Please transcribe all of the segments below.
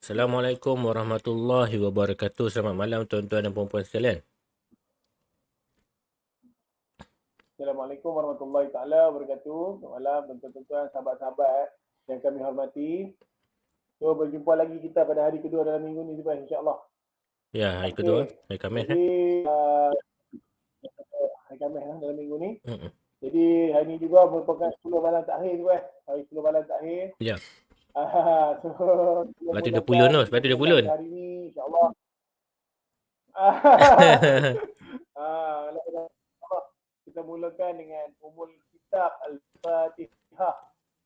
Assalamualaikum warahmatullahi wabarakatuh. Selamat malam tuan-tuan dan puan-puan sekalian. Assalamualaikum warahmatullahi taala wabarakatuh. Selamat malam tuan-tuan, sahabat-sahabat yang kami hormati. So, berjumpa lagi kita pada hari kedua dalam minggu ni Zubair, insya-Allah. Ya, hari kedua, Okey. hari Khamis. Jadi hari Khamis dalam minggu ni. Mm-mm. Jadi hari ni juga merupakan 10 malam terakhir Zubair. Hari 10 malam terakhir. Ya, So, lepas tu dia pulun tu, lepas tu dia pulun. hari ni insya-Allah. Kita mulakan dengan umul kitab Al-Fatihah.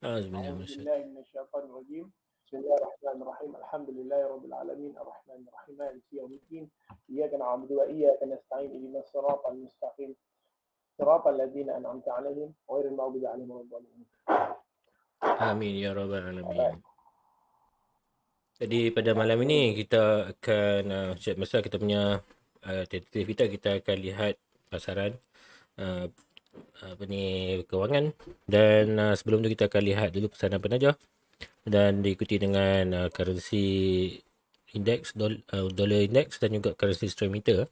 A'udzubillahi minasyaitonir rajim. Bismillahirrahmanirrahim. Alhamdulillahirabbil alamin arrahmanir rahim maliki yaumiddin. Iyyaka na'budu wa iyyaka nasta'in ihdinas siratal mustaqim. Siratal ladzina an'amta 'alaihim ghairil maghdubi 'alaihim waladdallin. Amin ya rabbal alamin. Jadi pada malam ini kita akan masa kita punya tentative kita akan lihat pasaran kewangan, dan sebelum tu kita akan lihat dulu pesanan penaja dan diikuti dengan currency index, dollar index dan juga currency strength meter.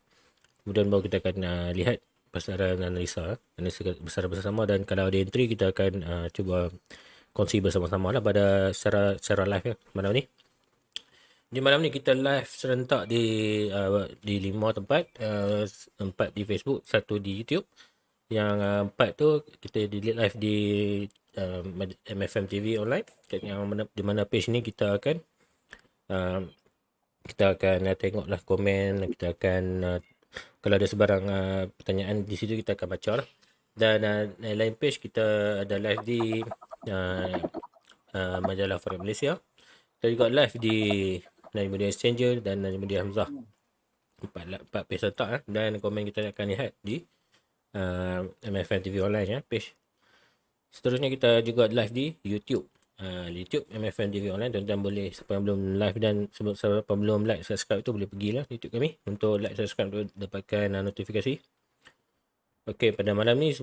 Kemudian baru kita akan lihat pasaran analisa besar bersama, dan kalau ada entry kita akan cuba kongsi bersama-sama lah pada secara live ya malam ni. Di malam ni kita live serentak di 5 tempat, 4 di Facebook, 1 di YouTube. Yang 4 tu kita live di MFM TV online, yang di mana page ni kita akan tengoklah komen, kita akan kalau ada sebarang pertanyaan di situ kita akan baca lah. Dan lain page kita ada live di majalah Forex Malaysia. Kita juga live di Najmuddin Exchanger dan Najmuddin Hamzah. 4 page letak dan komen kita akan lihat di MFM TV online ya, page. Seterusnya kita juga live di YouTube. YouTube MFM TV online. Tuan-tuan boleh, siapa yang belum live dan siapa belum like subscribe tu boleh pergilah YouTube kami untuk like subscribe untuk dapatkan notifikasi. Okey, pada malam ni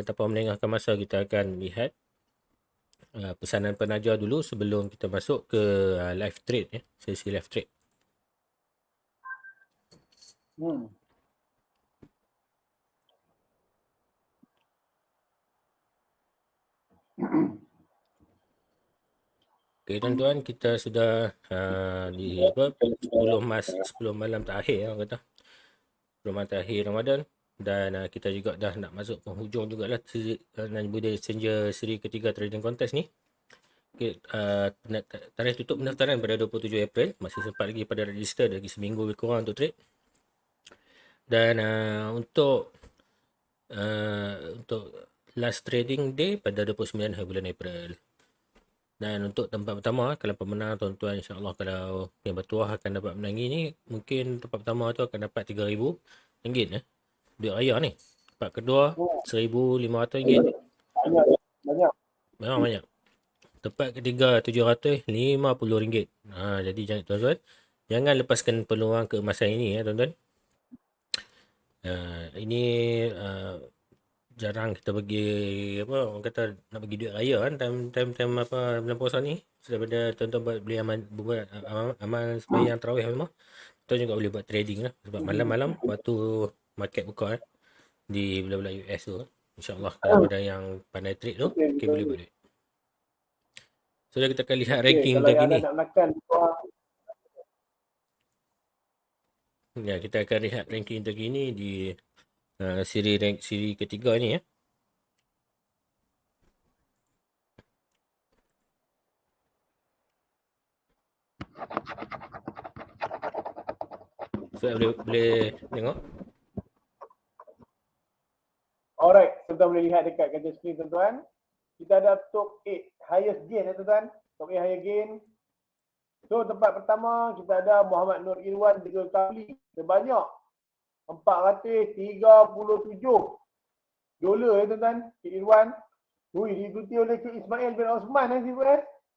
tanpa melengahkan masa kita akan lihat pesanan penaja dulu sebelum kita masuk ke live trade ya, sesi live trade. Okey tuan-tuan, kita sudah di 10 malam terakhir orang kata. 10 malam terakhir Ramadan, dan kita juga dah nak masuk penghujung jugalah Najmuddin Exchanger seri ketiga trading contest ni. Okay, tarikh tutup pendaftaran pada 27 April. Masih sempat lagi pada register, lagi seminggu lebih kurang untuk trade. Dan untuk last trading day pada 29 hari bulan April. Dan untuk tempat pertama, kalau pemenang tuan-tuan, insyaAllah kalau yang bertuah akan dapat menangi ni, mungkin tempat pertama tu akan dapat RM3,000 duit raya ni. Tempat kedua RM1,500. Banyak. Memang banyak. Tempat ketiga RM750. Jadi jangan tuan-tuan, jangan lepaskan peluang keemasan ini ya tuan-tuan. Ini jarang kita bagi orang kata nak bagi duit raya kan, time bulan puasa ni. Daripada tuan-tuan boleh amal sembahyang tarawih rumah, tuan juga boleh buat trading lah, sebab malam-malam waktu market buka di bulan-bulan US tu, insya-Allah kalau ada yang pandai trade tu, boleh buat duit. So kita akan lihat ranking terkini. Ya, kita akan lihat ranking terkini di siri ketiga ni ya. So boleh tengok. Alright, tuan-tuan boleh lihat dekat kaca skrin tuan-tuan. Kita ada top 8 highest gain ya tuan-tuan. Top 8 highest gain. So tempat pertama kita ada Muhammad Nur Irwan kali sebanyak $437 ya tuan-tuan. Cik Irwan. Diikuti oleh Cik Ismail bin Osman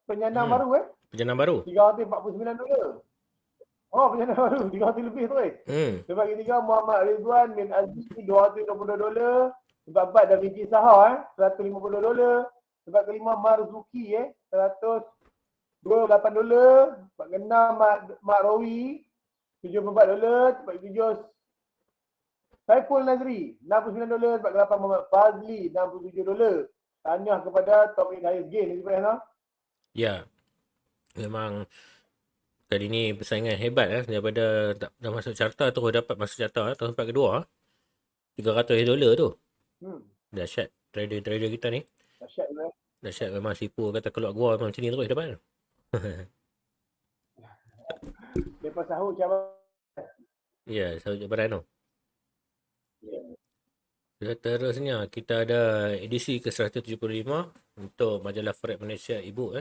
penyandang baru Penyandang baru. $349. Penyandang baru 300 lebih tu Tempat ketiga Muhammad Ridwan bin Aziz $220. Tempat empat Da Vinci Sahar $150. Tempat kelima Marzuki $100. $28, tempat kena Mak Rowi $74, tempat 7 Saiful Nazri $69, tempat 8 Muhammad Fazli $67. Tanya kepada top 8 highest gain ni Ibrahim. Ya, memang kali ni persaingan hebat daripada dah masuk carta tu dapat masuk carta tahun tempat kedua $300 tu. Dahsyat trader kita ni. Dahsyat memang sipu kata keluar gua memang macam ni terus dapat. Lepas sahur macam Ya, sahur cabaran tu. Seterusnya kita ada edisi ke-175 untuk majalah Forex Malaysia e-book.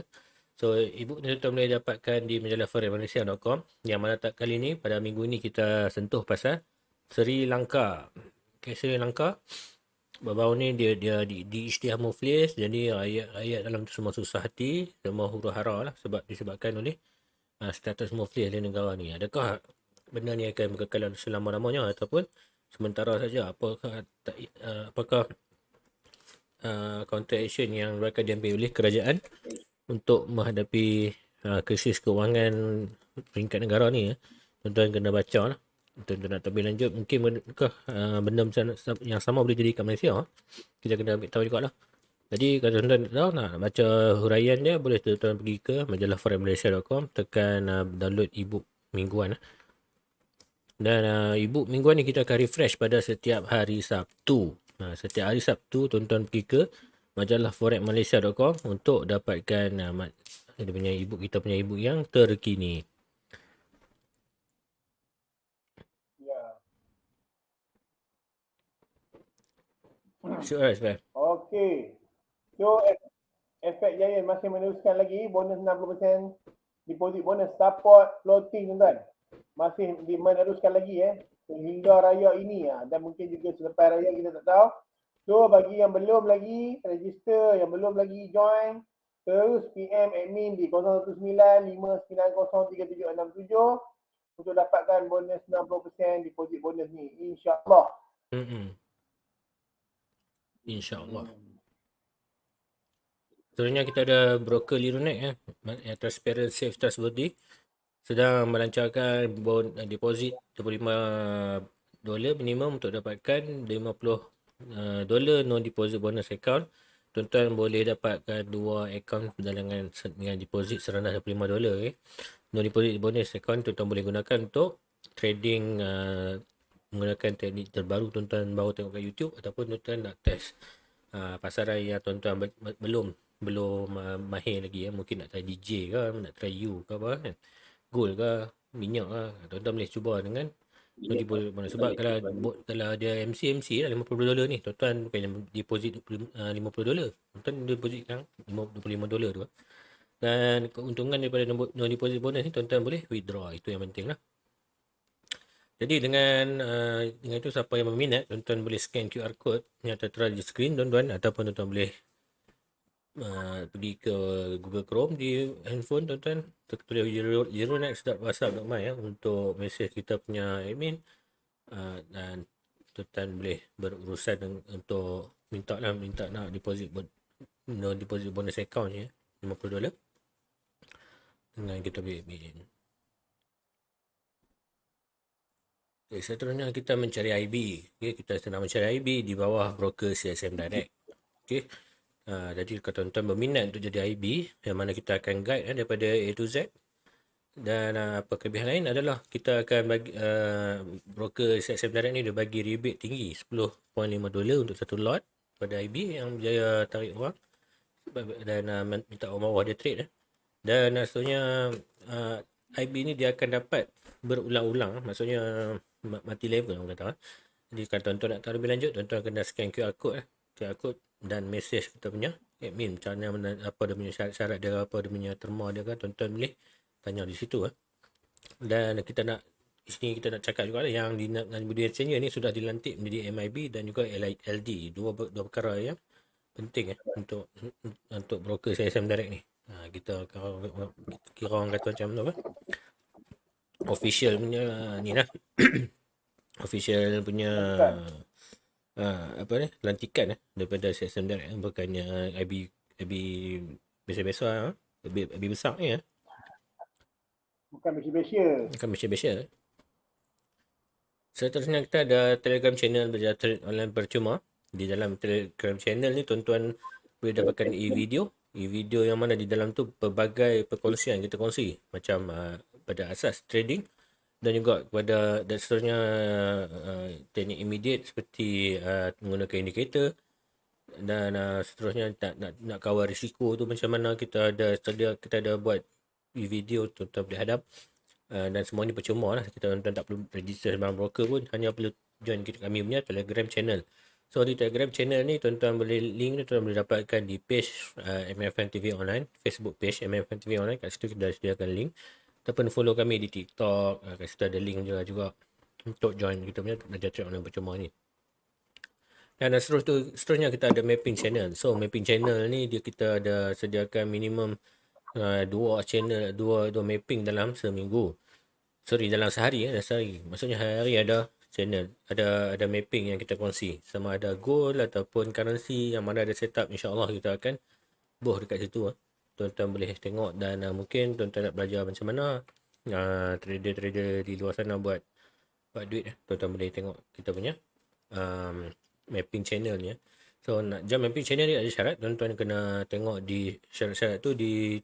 So e-book ni tuan boleh dapatkan di majalah forexmalaysia.com. Yang mana tak kali ni pada minggu ni kita sentuh pasal Sri Lanka. Okay, Sri Lanka baru ni dia di Isytihar Muflis, jadi ayat dalam tu semua susah hati, semua huru hara lah sebab disebabkan oleh status muflis di negara ni. Adakah benda ni akan berkekalan selama-lamanya ataupun sementara saja? Apakah counter action yang akan diambil oleh kerajaan untuk menghadapi krisis kewangan peringkat negara ni? Tuan-tuan kena baca lah. Tuan-tuan nak tahu lanjut, mungkin benda macam yang sama boleh jadi kat Malaysia. Kita kena ambil tahu jugalah. Jadi kalau tuan-tuan tahu nak baca huraian dia, boleh tuan-tuan pergi ke majalah forexmalaysia.com, tekan download e-book mingguan. Dan e-book mingguan ni kita akan refresh pada setiap hari Sabtu. Setiap hari Sabtu tuan-tuan pergi ke majalah forexmalaysia.com untuk dapatkan dia punya e-book, kita punya e-book yang terkini. Sure, Okey. So efek Giant masih meneruskan lagi bonus 60% deposit bonus support floating tuan-tuan. Masih meneruskan lagi sehingga raya ini dan mungkin juga selepas raya kita tak tahu. So bagi yang belum lagi register, yang belum lagi join, terus PM admin di 019-590-3767 untuk dapatkan bonus 60% deposit bonus ni, insya-Allah. InsyaAllah. Seterusnya kita ada broker Lironex Transparent Safe Trustworthy sedang melancarkan deposit $25 minimum untuk dapatkan $50 non deposit bonus account. Tuan-tuan boleh dapatkan 2 account dengan deposit serendah $25. Non deposit bonus account tuan-tuan boleh gunakan untuk trading menggunakan teknik terbaru tuan-tuan baru tengok kat YouTube, ataupun tuan-tuan nak test pasaran yang tuan-tuan belum mahir lagi mungkin nak try DJ ke, nak try U ke apa kan, gold ke, minyak ke, tuan-tuan boleh cuba dengan sebab kalau ada MC lah $50 ni, tuan-tuan bukan deposit $50, tuan-tuan depositkan $25 tu. Dan keuntungan daripada non deposit bonus ni, tuan-tuan boleh withdraw, itu yang penting lah. Jadi dengan itu, siapa yang berminat, tuan-tuan boleh scan QR code yang tertera di skrin tuan-tuan, ataupun tuan-tuan boleh pergi ke Google Chrome di handphone tuan-tuan, tulis lironex.whatsapp.my untuk mesej kita punya admin, dan tuan-tuan boleh berurusan untuk minta nak deposit bonus account ni $50 dengan kita ambil. Okay, seterusnya kita mencari IB. Okay, kita sedang mencari IB di bawah broker CSM Direct. Okay. Jadi kalau tuan-tuan berminat untuk jadi IB, yang mana kita akan guide daripada A to Z. Dan apa kelebihan lain adalah kita akan bagi broker CSM Direct ni dia bagi rebate tinggi $10.5 untuk satu lot pada IB yang berjaya tarik wang dan minta orang bawah dia trade. Dan maksudnya IB ni dia akan dapat berulang-ulang, maksudnya mati level orang kata. Jadi kalau tuan-tuan nak tahu lebih lanjut, tuan-tuan kena scan QR code dan mesej kita punya admin macam mana, apa dia punya syarat dia, apa dia punya terma dia kan, tuan-tuan boleh tanya di situ. Dan kita nak di sini kita nak cakap juga yang di Budaya Senior ni sudah dilantik menjadi MIB dan juga LD, dua perkara yang penting untuk broker CSM Direct ni. Kita kira orang kata macam tu official punya ni lah official punya lantikan daripada CSM Direct, bukannya IB biasa-biasa, IB besar ni Bukan Malaysia. Bukan Malaysia. Seterusnya kita ada Telegram channel belajar trade online percuma. Di dalam Telegram channel ni tuan-tuan boleh dapatkan e-video. E-video yang mana di dalam tu pelbagai perkongsian kita kongsi. Macam pada asas trading dan juga kepada dan seterusnya teknik immediate seperti menggunakan indikator dan seterusnya nak kawal risiko tu macam mana kita ada buat video tuan-tuan boleh hadap. Dan semua ni percuma lah, kita tuan-tuan tak perlu register sebarang broker pun, hanya perlu join kami punya Telegram channel. So di Telegram channel ni tuan-tuan boleh link ni tuan-tuan boleh dapatkan di page MFM TV Online, Facebook page MFM TV Online. Kat situ kita dah sediakan link, ataupun follow kami di TikTok, kat situ ada link juga untuk join kita punya belajar trade online percuma ni. Dan seterusnya kita ada mapping channel. So mapping channel ni kita ada sediakan minimum dua mapping dalam seminggu. Dalam sehari maksudnya hari ada channel, ada mapping yang kita kongsi, sama ada gold ataupun currency yang mana ada setup. InsyaAllah kita akan dekat situ. Tuan-tuan boleh tengok dan mungkin tuan-tuan nak belajar macam mana trader-trader di luar sana buat duit. Tuan-tuan boleh tengok kita punya mapping channel ni. So nak join mapping channel ni ada syarat. Tuan-tuan kena tengok di syarat-syarat tu di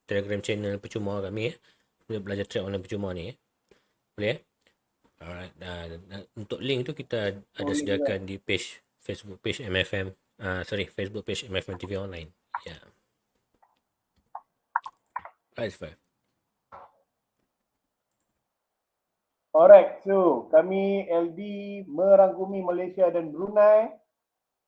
Telegram channel percuma kami belajar trade online percuma ni. Boleh Alright. Untuk link tu kita ada sediakan di page Facebook page MFM Facebook page MFM TV Online. Ya. Right, fine. Alright, so kami LD merangkumi Malaysia dan Brunei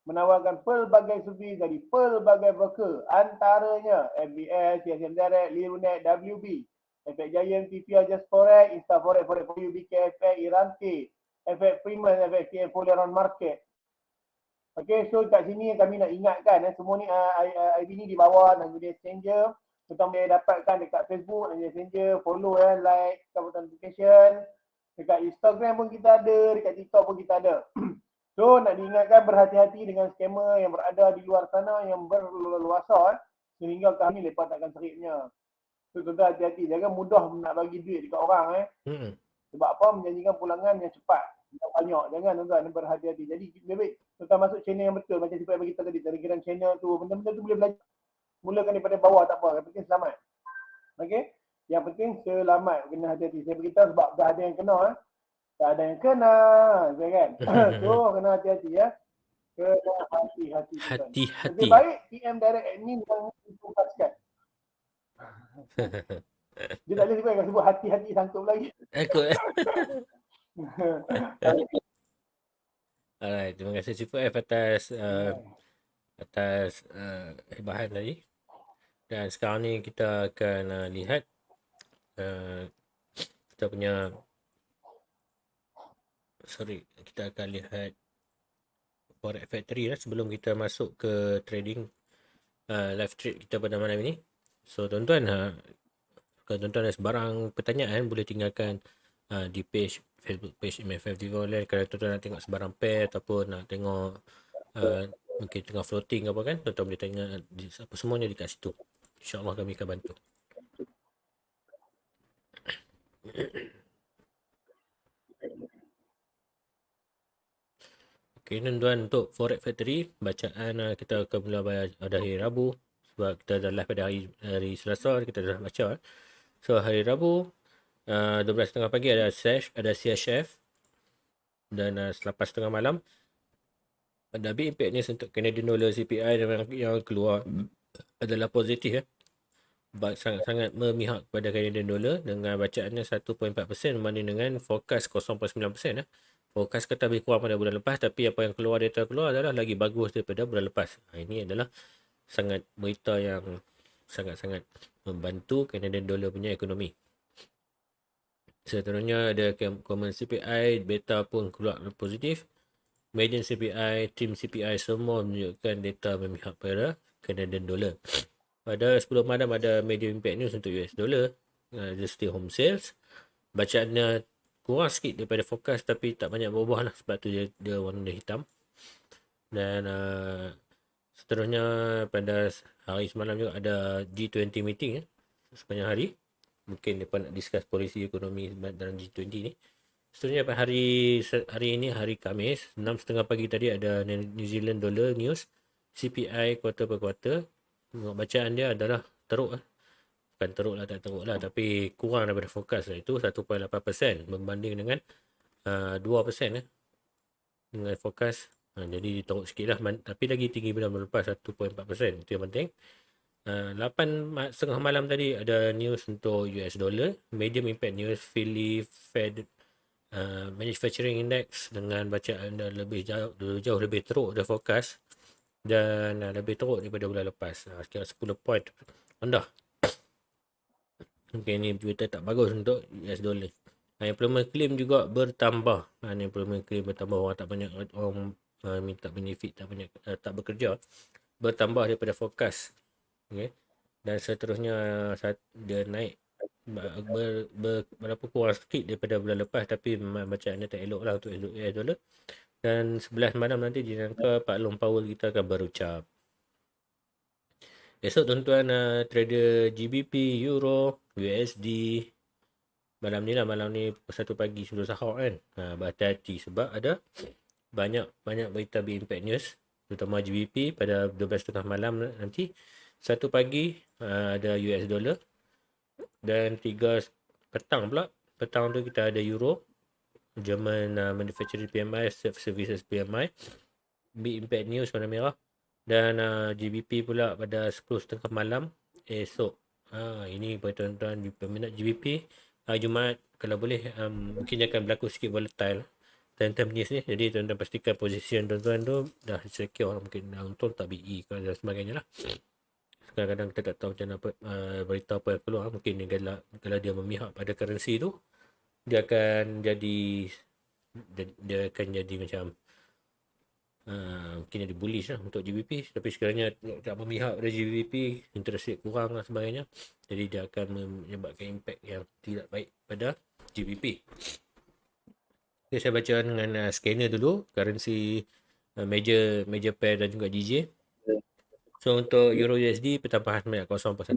menawarkan pelbagai servis dari pelbagai broker, antaranya FBS, CSM Direct, Lirunet, WB, Efek Giant, PPR, Just Forex, Insta Forex, Forex for You, BKFX, Irante, Efek Primus, Efek TM Poleron Market. Okay, so kat sini kami nak ingatkan semua ni ID ni di bawah dan jadi Messenger. Kita boleh dapatkan dekat Facebook dan Messenger, follow like, notification. Dekat Instagram pun kita ada, dekat TikTok pun kita ada. So nak diingatkan berhati-hati dengan scammer yang berada di luar sana yang berluasa sehingga kami lepas takkan seripnya. So tuan-tuan hati-hati, jangan mudah nak bagi duit dekat orang Sebab apa? Menjanjikan pulangan yang cepat, yang banyak. Jangan tuan-tuan berhati-hati. Jadi lebih baik tuan-tuan masuk channel yang betul macam Cipat bagi kita tadi, Telegram channel tu, benda-benda tu boleh belajar. Mulakan daripada bawah tak apa, yang penting selamat. Okey? Yang penting selamat, kena hati-hati. Saya beritahu sebab dah ada yang kena tak ada yang kena, kan? So kena hati-hati ya. Kena hati-hati. Hati-hati. Lebih baik PM direct admin yang tugaskan. Dia tak boleh sebut hati-hati sangkut lagi. Alright, terima kasih Chief F atas hebahan tadi. Dan sekarang ni kita akan lihat kita akan lihat Forex Factory lah sebelum kita masuk ke trading live trade kita pada malam ini. So tuan-tuan, kalau tuan-tuan ada sebarang pertanyaan boleh tinggalkan di page Facebook page MFM TV Online. Kalau tuan-tuan nak tengok sebarang pair ataupun nak tengok mungkin tengah floating apa kan, tuan-tuan boleh tanya apa semuanya dekat situ. InsyaAllah kami akan bantu. Okay, tuan-tuan, untuk Forex Factory bacaan kita akan mula pada hari Rabu sebab kita dah live pada hari Selasa, kita dah baca. So hari Rabu 12.30 pagi ada CHF dan selepas tengah malam ada big impact news untuk Canadian dollar CPI yang keluar adalah positif sangat-sangat memihak kepada Canadian dollar dengan bacaannya 1.4% berbanding dengan forecast 0.9%. Forecast kata lebih kurang pada bulan lepas, tapi apa yang data keluar adalah lagi bagus daripada bulan lepas. Ini adalah sangat berita yang sangat-sangat membantu Canadian dollar punya ekonomi. Seterusnya ada common CPI, beta pun keluar positif. Median CPI, trim CPI semua menunjukkan data memihak pada Canadian dollar. Pada 10 malam ada medium impact news untuk US dollar, the stay home sales. Bacaannya kurang sikit daripada forecast tapi tak banyak berubah lah, sebab tu dia warna hitam. Dan seterusnya pada hari semalam juga ada G20 meeting sepanjang hari. mungkin mereka nak discuss polisi ekonomi dalam G20 ni. Seterusnya pada hari ini, hari Khamis, 6.30 pagi tadi ada New Zealand dollar news, CPI kuartal per kuartal. Bacaan dia adalah teruk. Bukan teruk lah, tak teruk lah, tapi kurang daripada fokus lah. Itu 1.8% berbanding dengan 2% dengan fokus. Jadi teruk sikit lah, tapi lagi tinggi bulan lepas 1.4%. Itu yang penting. 8.30 malam tadi ada news untuk US dollar, medium impact news, Philly Fed Manufacturing Index dengan bacaan lebih jauh lebih teruk dari fokus dan lebih teruk daripada bulan lepas, sekitar 10 point rendah. Mungkin ni berita tak bagus untuk US dollar. Employment claim juga bertambah. Employment claim bertambah, orang tak banyak, orang minta benefit, tak banyak, tak bekerja, bertambah daripada fokus. Okay. Dan seterusnya dia naik berapa kurang sikit daripada bulan lepas, tapi bacaannya tak elok lah untuk US dollar. Dan 11 malam nanti dijangka Pak Long Powell kita akan berucap. Esok tuan-tuan, trader GBP, Euro, USD. Malam ni 1 pagi sebelum sahur kan. Berhati-hati sebab ada banyak berita impact news, terutama GBP pada 12.30 malam nanti. 1 pagi ada US dollar, dan 3 petang pula. Petang tu kita ada Euro, German Manufacturing PMI, Services PMI, big impact news warna merah, dan GBP pula pada 10.30 malam esok. Ini buat tuan-tuan peminat GBP, Jumaat kalau boleh, mungkin akan berlaku sikit volatile time news ni. Jadi tuan-tuan pastikan position tuan-tuan tu dah secure, mungkin untung tak BE dan sebagainya lah. Kadang-kadang kita tak tahu macam mana berita apa yang keluar. Mungkin kalau dia memihak pada currency tu, dia akan jadi macam mungkin jadi bullish lah untuk GBP. Tapi sekiranya tak memihak pada GBP, interest rate kurang dan sebagainya, jadi dia akan menyebabkan impact yang tidak baik pada GBP. Okay, saya baca dengan scanner dulu currency major pair dan juga DJ. So untuk Euro USD pertambahan banyak 0.14%.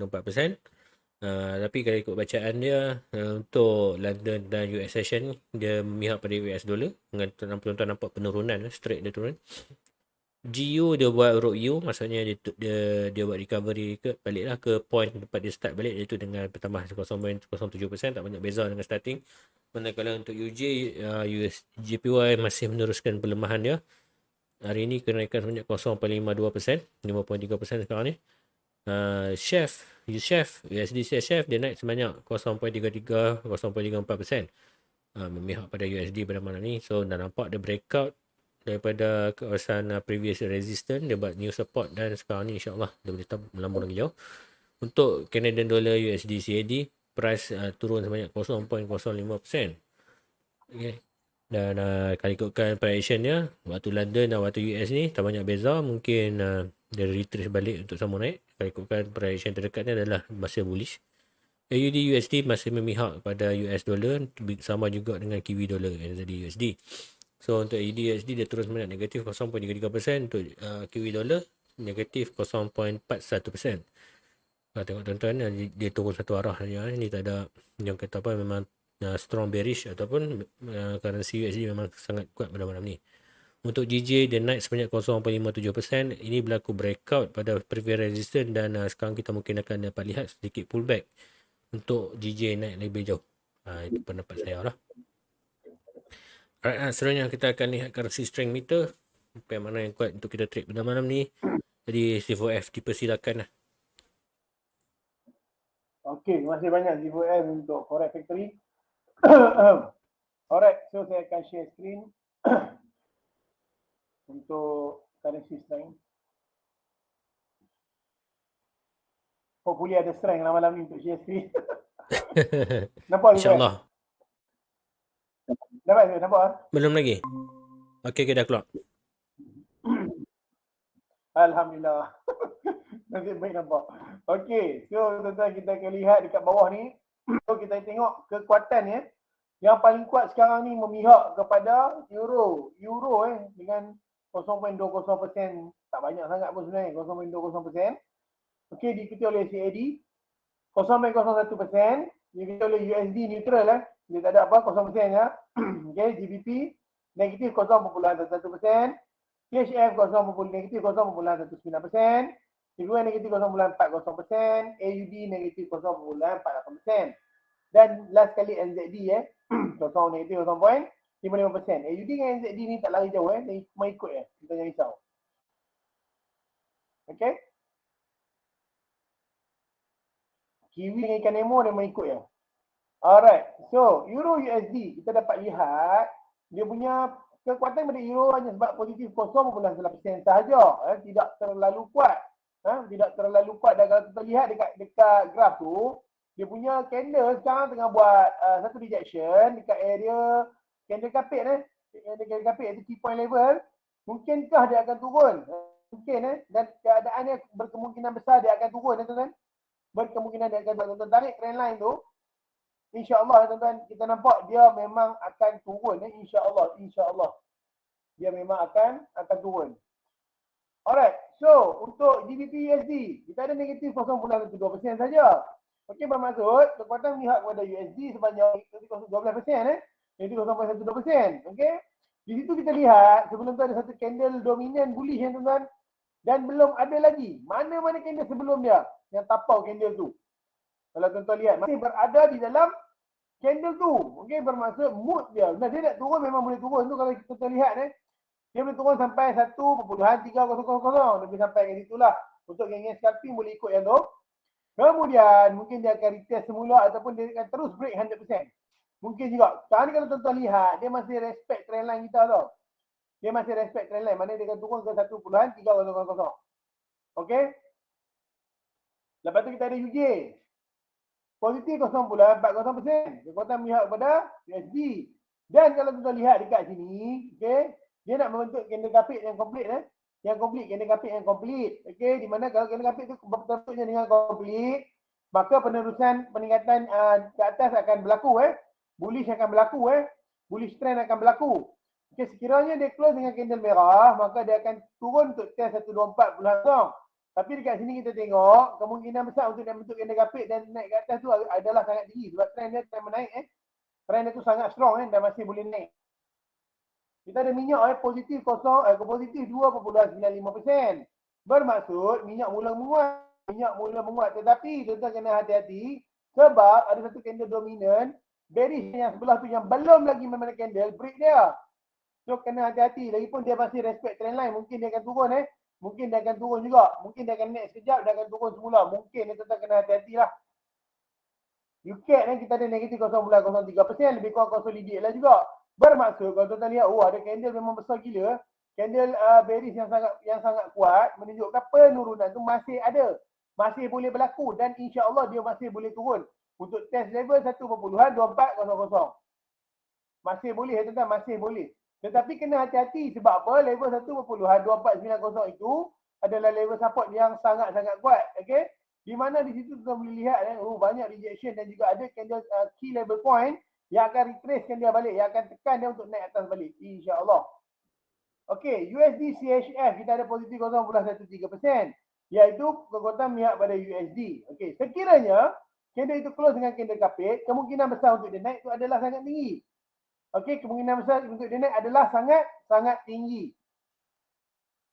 Tapi kalau ikut bacaan dia, untuk London dan US session dia memihak pada US dollar, dengan tuan-tuan nampak penurunan straight dia turun. GU dia buat ROU, maksudnya dia buat recovery baliklah ke point tempat dia start balik, iaitu dengan pertambahan 0.07%, tak banyak beza dengan starting. Manakala untuk UJ, JPY masih meneruskan pelemahan dia. Hari ini kenaikan sebanyak 0.52%, 5.3% sekarang ni. Chef USD Chef dia naik sebanyak 0.33, 0.34%, memihak pada USD pada malam ni. So dah nampak dia breakout daripada kawasan previous resistance, dia buat new support, dan sekarang ni insyaAllah dia boleh melambung lagi jauh. Untuk Canadian Dollar USD CAD, price turun sebanyak 0.05%. Okay. Dan kalau ikutkan prediction dia, waktu London dan waktu US ni tak banyak beza. Mungkin dia retrace balik untuk sama naik. Kalau ikutkan prediction terdekatnya adalah masih bullish. AUD USD masih memihak pada US dollar, sama juga dengan Kiwi dollar NZD USD. So untuk AUD USD dia turun sebanyak negatif 0.33%, untuk Kiwi dollar negatif 0.41%. Kalau tengok tuan-tuan, dia turun satu arah saja. Ini tak ada yang kata apa memang strong bearish ataupun currency USD memang sangat kuat pada malam ni. Untuk GJ dia naik sebanyak 0.57%. Ini berlaku breakout pada previous resistance, dan sekarang kita mungkin akan dapat lihat sedikit pullback untuk GJ naik lebih jauh. Itu pendapat saya lah. Alright, seterusnya kita akan lihat currency strength meter, apa yang mana yang kuat untuk kita trade pada malam ni. Jadi C4F dipersilakan lah. Okey, terima kasih banyak C4F untuk Forex Factory. Alright, so saya akan share screen untuk currency strength. Hopefully ada strength lah malam ni untuk share screen. Nampak InsyaAllah. Nampak? Belum lagi. Okey, dah keluar. Alhamdulillah. Nasib baik nampak. Okey, so tuan-tuan kita akan lihat dekat bawah ni. So kita tengok kekuatan ya. Yang paling kuat sekarang ni memihak kepada euro dengan 0.20%, tak banyak sangat pun sebenarnya, 0.20%. Okey, diikuti oleh CAD 0.01%, Dia oleh USD neutral dia tak ada apa 0% ya. Okay, GBP negatif 0.1%, CHF negatif 0.19%, yuan negatif 0.40%, AUD negatif 0.48%. Dan last kali NZD negatif 0.55%. AUD dengan NZD ni tak lari jauh dia mengikut kita jangan risau. Okay? Kiwi dengan ikan nemo dia mengikut Alright, so Euro USD kita dapat lihat dia punya kekuatan pada Euro hanya sebab positif 0.9% sahaja, tidak terlalu kuat. Tidak terlalu kuat. Dan kalau kita lihat dekat graf tu, dia punya candle sekarang tengah buat satu rejection dekat area candle kapit candle kapit itu key point level. Mungkinkah dia akan turun? Mungkin dan keadaannya berkemungkinan besar dia akan turun tuan-tuan. Berkemungkinan dia akan turun. Tarik trendline tu. InsyaAllah tuan-tuan, kita nampak dia memang akan turun InsyaAllah dia memang akan turun. Alright, so untuk GBP USD kita ada negatif 0.12% saja. Okey, bermaksud kekuatan pihak kepada USD sebanyak 12%. Negatif 0.12%. Okey. Di situ kita lihat sebelum tu ada satu candle dominan bullish tuan-tuan, dan belum ada lagi mana-mana candle sebelum dia yang tapau candle tu. Kalau tuan-tuan lihat masih berada di dalam candle tu. Okey, bermaksud mood dia. Nah, dia nak turun memang boleh turun tu kalau kita lihat dia boleh turun sampai 1.300. Lebih sampai ke situlah. Untuk geng-geng scalping boleh ikut yang tu. Kemudian mungkin dia akan retest semula ataupun dia akan terus break 100%. Mungkin juga. Sekarang ni kalau tuan-tuan lihat dia masih respect trendline kita tau. Dia masih respect trendline. Mana dia akan turun ke 1.300. Okey. Lepas tu kita ada UJ. Positif 0.40%. Kekuatan pihak kepada USD. Dan kalau kita lihat dekat sini, okey, dia nak membentuk candle kapit yang komplit candle kapit yang komplit. Okey, di mana kalau candle kapit tu berbentuknya dengan komplit, maka penerusan peningkatan ke atas akan berlaku bullish akan berlaku bullish trend akan berlaku. Okey, sekiranya dia close dengan candle merah, maka dia akan turun untuk test 124.0. Tapi dekat sini kita tengok kemungkinan besar untuk dia bentuk candle kapit dan naik ke atas tu adalah sangat tinggi sebab trend dia trend menaik trend dia tu sangat strong dan masih boleh naik. Kita ada minyak positif 2.95%. Bermaksud minyak mula menguat tetapi tuan-tuan kena hati-hati sebab ada satu candle dominan bearish yang sebelah tu yang belum lagi memang candle break dia. So kena hati-hati, lagipun dia masih respect trendline, mungkin dia akan turun mungkin dia akan turun juga. Mungkin dia akan naik sekejap, dia akan turun semula. Mungkin dia tetap kena hati-hati lah. UK kita ada negatif 0.03%, lebih kurang consolidate lah juga. Bermaksud kalau tuan-tuan lihat, ada candle memang besar gila. Candle bearish yang sangat kuat menunjukkan penurunan tu masih ada. Masih boleh berlaku dan insya-Allah dia masih boleh turun untuk test level 1.2400. Masih boleh tuan-tuan, masih boleh. Tetapi kena hati-hati sebab apa? Level 1.2490 itu adalah level support yang sangat-sangat kuat. Okey? Di mana di situ kita boleh lihat banyak rejection dan juga ada candle key level point yang akan retracekan dia balik, yang akan tekan dia untuk naik atas balik. Insya-Allah. Okey, USD CHF kita ada positif 0.13%, iaitu kekuatan pihak pada USD. Okey, sekiranya candle itu close dengan candle kapit, kemungkinan besar untuk dia naik itu adalah sangat tinggi. Okey, kemungkinan besar untuk dia naik adalah sangat tinggi.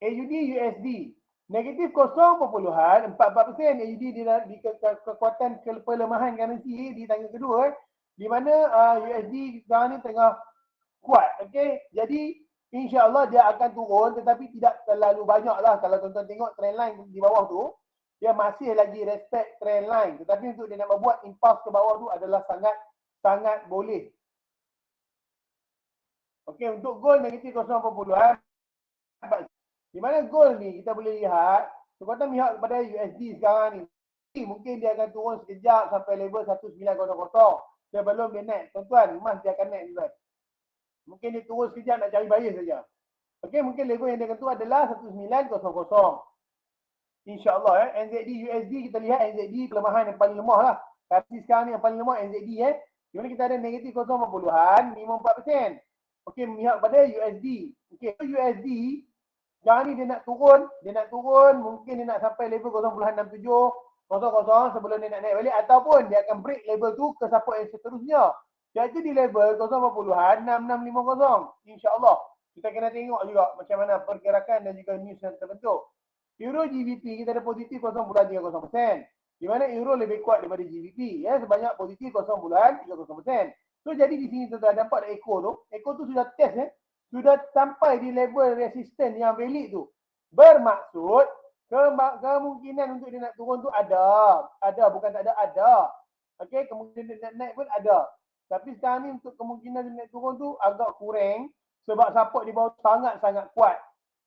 AUD USD negatif 0.44%. AUD di kekuatan pelemahan currency di tanggal kedua di mana USD sekarang ni tengah kuat. Okey, jadi insya-Allah dia akan turun tetapi tidak terlalu banyaklah. Kalau tuan-tuan tengok trendline di bawah tu, dia masih lagi respect trendline, tetapi untuk dia nak membuat impulse ke bawah tu adalah sangat boleh. Okey, untuk gold negatif 0.4. Di mana gold ni kita boleh lihat kekuatan pihak kepada USD sekarang ni. Mungkin dia akan turun sekejap sampai level 1900 sebelum dia naik. Tuan-tuan, emas dia akan naik tuan. Mungkin dia turun sekejap nak cari buyer saja. Okey, mungkin level yang dia akan turun adalah 1900. InsyaAllah NZD USD kita lihat NZD pelemahan yang paling lemah lah. Tapi sekarang ni yang paling lemah NZD di mana kita ada negatif 0.54%. Okey, memihak pada USD. Okey, USD sekarang ni dia nak turun, mungkin dia nak sampai level 0.67, 0.00 sebelum dia nak naik balik, ataupun dia akan break level tu ke support yang seterusnya. Iaitu di level 0.6650. InsyaAllah. Kita kena tengok juga macam mana pergerakan dan juga news yang terbentuk. Euro GBP kita ada positif 0.30%. Di mana euro lebih kuat daripada GBP ya, sebanyak positif 0.30%. So jadi di sini tuan nampak ada echo tu. Echo tu sudah test ya. Sudah sampai di level resisten yang valid tu. Bermaksud kemungkinan untuk dia nak turun tu ada. Ada, bukan tak ada, ada. Okey, kemungkinan dia nak naik pun ada. Tapi sekarang ni untuk kemungkinan dia nak turun tu agak kurang sebab support di bawah sangat-sangat kuat.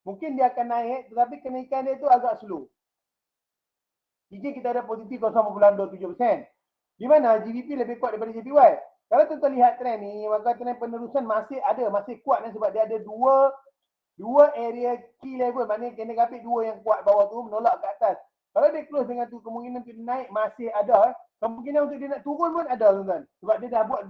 Mungkin dia akan naik tetapi kenaikan dia tu agak slow. Jadi kita ada positif 0.27%. Di mana GBP lebih kuat daripada JPY. Kalau tuan-tuan lihat trend ni, maka trend penerusan masih ada, masih kuat sebab dia ada dua area key level, maknanya candle grafik dua yang kuat bawah tu menolak ke atas. Kalau dia close dengan tu, kemungkinan untuk naik masih ada. Kemungkinan untuk dia nak turun pun ada tuan-tuan. Sebab dia dah buat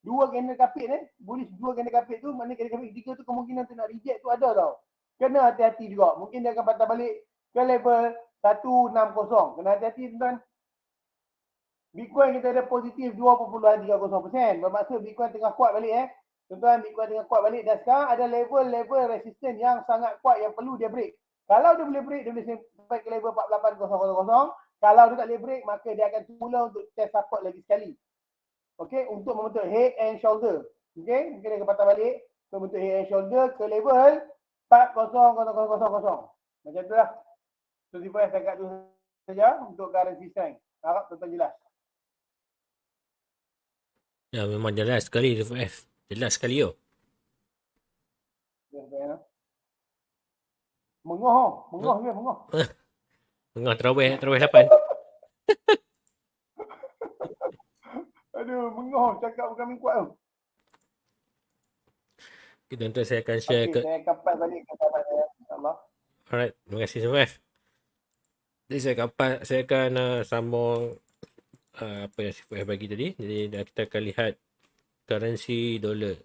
dua candle grafik ni, bullish dua candle grafik tu, maknanya candle grafik ketiga tu kemungkinan untuk nak reject tu ada tau. Kena hati-hati juga. Mungkin dia akan patah balik ke level 160. Kena hati-hati tuan-tuan. Bitcoin kita ada positif 2.30%. Bermaksud Bitcoin tengah kuat balik Tuan-tuan, Bitcoin tengah kuat balik dan sekarang ada level-level resisten yang sangat kuat yang perlu dia break. Kalau dia boleh break, dia boleh sampai ke level 48000. Kalau dia tak boleh break, maka dia akan mula untuk test support lagi sekali. Okey, untuk membentuk head and shoulder. Okey, mungkin dia akan patah balik membentuk head and shoulder ke level 40000. Macam tu lah. So, saya cakap tu saja untuk currency strength. Harap tuan-tuan jelas. Ya, memang jelas sekali F. Jelas sekali yo. Mengah dia. Mengah terawih 8. Aduh, mengah cakap bukan kuat tu. Okay, tuan-tuan saya akan share saya akan pass balik ke sahabat saya, insyaAllah. Alright, terima kasih F. Jadi saya akan sambung apa yang F bagi tadi. Jadi kita akan lihat currency dollar,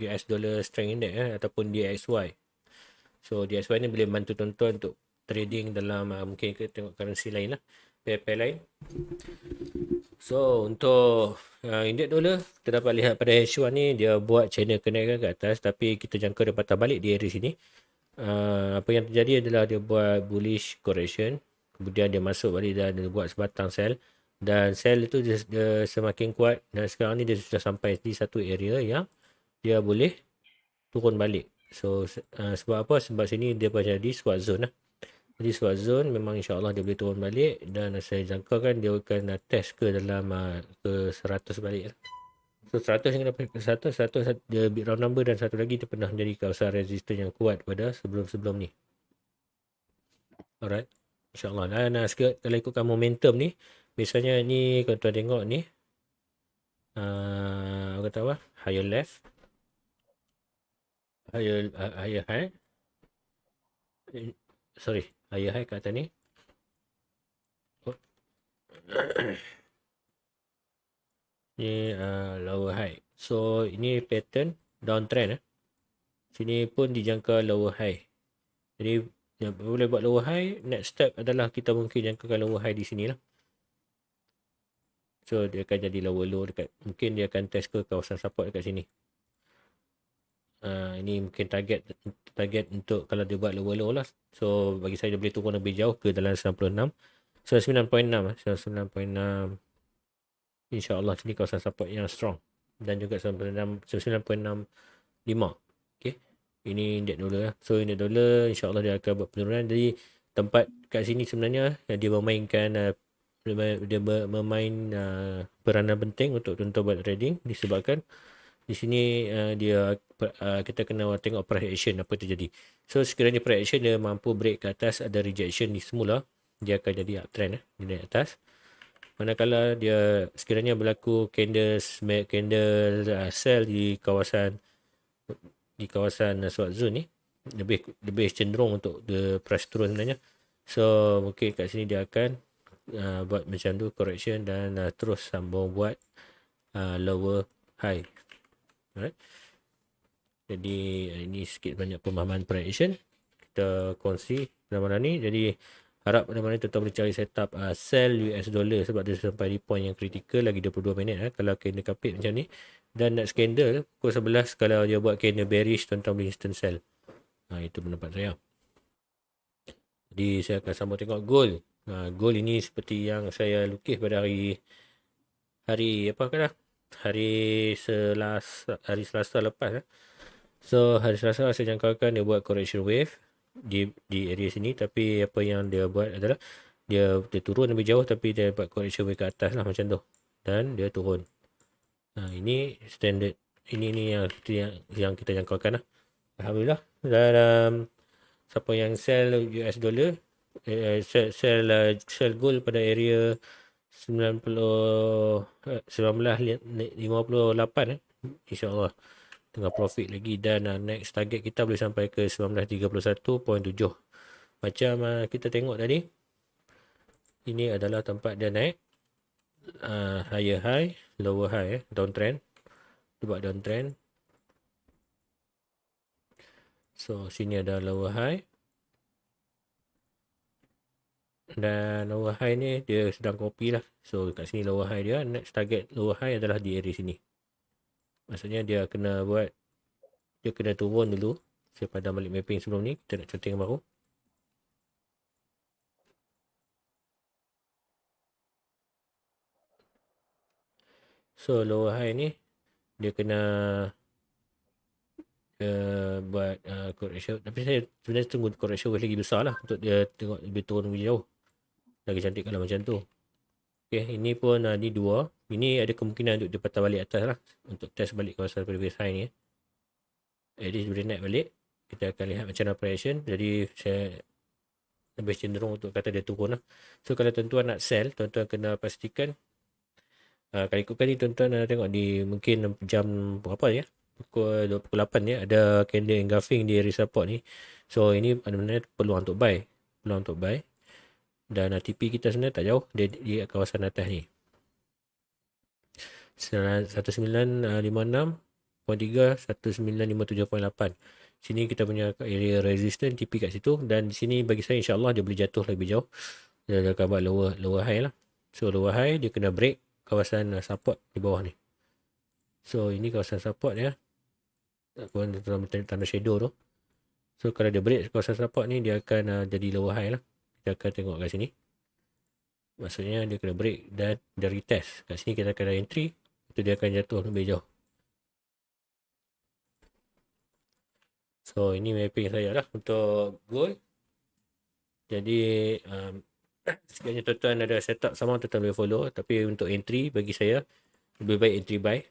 US dollar strength index ataupun DXY. So DXY ni boleh bantu tuan-tuan untuk trading dalam mungkin kita tengok currency lain lah, pair lain. So untuk indeks dolar, kita dapat lihat pada H1 ni dia buat channel kenaikan ke atas, tapi kita jangka dia patah balik di area sini. Apa yang terjadi adalah dia buat bullish correction, kemudian dia masuk balik dan dia buat sebatang sell, dan sell itu dia semakin kuat, dan sekarang ni dia sudah sampai di satu area yang dia boleh turun balik. So sebab apa? Sebab sini dia jadi swat zone lah. Jadi swat zone memang insyaAllah dia boleh turun balik, dan saya jangkakan dia akan test ke dalam ke 100 balik lah. So 100 yang dapat ke 100 dia big round number, dan satu lagi dia pernah menjadi kawasan resistance yang kuat pada sebelum-sebelum ni. Alright, insyaAllah. Dan kalau ikutkan momentum ni, biasanya ni kalau tuan tengok ni apa kata apa, higher left, higher high, sorry, higher high kat atas ni. Ni lower high. So ini pattern downtrend Sini pun dijangka lower high. Jadi yang boleh buat lower high, next step adalah kita mungkin jangkakan lower high di sini lah. So dia akan jadi lower low dekat, mungkin dia akan test ke kawasan support dekat sini. Ini mungkin target untuk kalau dia buat lower low lah. So bagi saya dia boleh turun lebih jauh ke dalam 96. So 9.6 9.6. InsyaAllah sini kawasan support yang strong, dan juga 9.65. Okay, ini indeks dolar lah. So indeks dolar insyaAllah dia akan buat penurunan. Jadi tempat kat sini sebenarnya dia memainkan peranan penting untuk tuan-tuan buat trading, disebabkan di sini kita kena tengok price action apa terjadi. So sekiranya price action dia mampu break ke atas, ada rejection di semula, dia akan jadi uptrend dia naik atas. Manakala dia sekiranya berlaku candle sell di kawasan swat zone ni, lebih cenderung untuk the price turun sebenarnya. So mungkin kat sini dia akan buat macam tu correction, dan terus sambung buat lower high. Alright. Jadi ini sikit banyak pemahaman price action kita kongsi dalam malam ni. Jadi harap pada mana tuan-tuan boleh cari setup sell US dollar sebab dia sampai di point yang kritikal lagi 22 minit kalau candle kapit macam ni. Dan next candle pukul 11 kalau dia buat candle bearish, tuan-tuan boleh instant sell. Itu pendapat saya. Jadi saya akan sambung tengok gold. Gold ini seperti yang saya lukis pada hari apa kata? Hari Selasa lepas. So hari Selasa saya jangkakan dia buat correction wave di area sini, tapi apa yang dia buat adalah dia turun lebih jauh tapi dia buat correction wave ke atas lah macam tu. Dan dia turun. Ini standard. Ini yang kita jangkakan lah. Alhamdulillah. Dan siapa yang sell US dollar, sell gold pada area 1958 insyaAllah tengah profit lagi. Dan next target kita boleh sampai ke 1931.7. Macam kita tengok tadi, ini adalah tempat dia naik, higher high, lower high, downtrend. Dia buat downtrend. So sini ada lower high, dan lower high ni dia sedang copy lah. So kat sini lower high dia, next target lower high adalah di area sini. Maksudnya dia kena turun dulu. Saya padam balik mapping sebelum ni, kita nak contoh yang baru. So lower high ni dia kena buat correction, tapi saya sebenarnya tunggu correction wave lagi besar lah untuk dia tengok lebih turun lebih jauh, lagi cantik kalau macam tu. Okay, ini pun ni dua. Ini ada kemungkinan untuk dia patah balik atas lah, untuk test balik kawasan previous high ni. At least boleh naik balik. Kita akan lihat macam mana operation. Jadi saya lebih cenderung untuk kata dia turun lah. So kalau tuan-tuan nak sell, tuan-tuan kena pastikan kalau ikutkan ni tuan-tuan tengok di mungkin jam berapa ya, pukul 8 ya, ada candle engulfing di area support ni. So ini benar-benar peluang untuk buy. Dan TP kita sebenarnya tak jauh, dia di kawasan atas ni 1956.3, 1957.8. Sini kita punya area resistance TP kat situ. Dan di sini bagi saya insyaAllah dia boleh jatuh lebih jauh. Dia akan buat lower high lah. So lower high dia kena break kawasan support di bawah ni. So ini kawasan support dia, tanda shadow tu. So kalau dia break kawasan support ni, dia akan jadi lower high lah. Kita akan tengok kat sini. Maksudnya dia kena break dan dia retest. Kat sini kita akan ada entry, itu dia akan jatuh lebih jauh. So ini mapping saya lah untuk gold. Jadi sekiranya tuan-tuan ada setup sama, tuan-tuan boleh follow. Tapi untuk entry bagi saya lebih baik entry buy,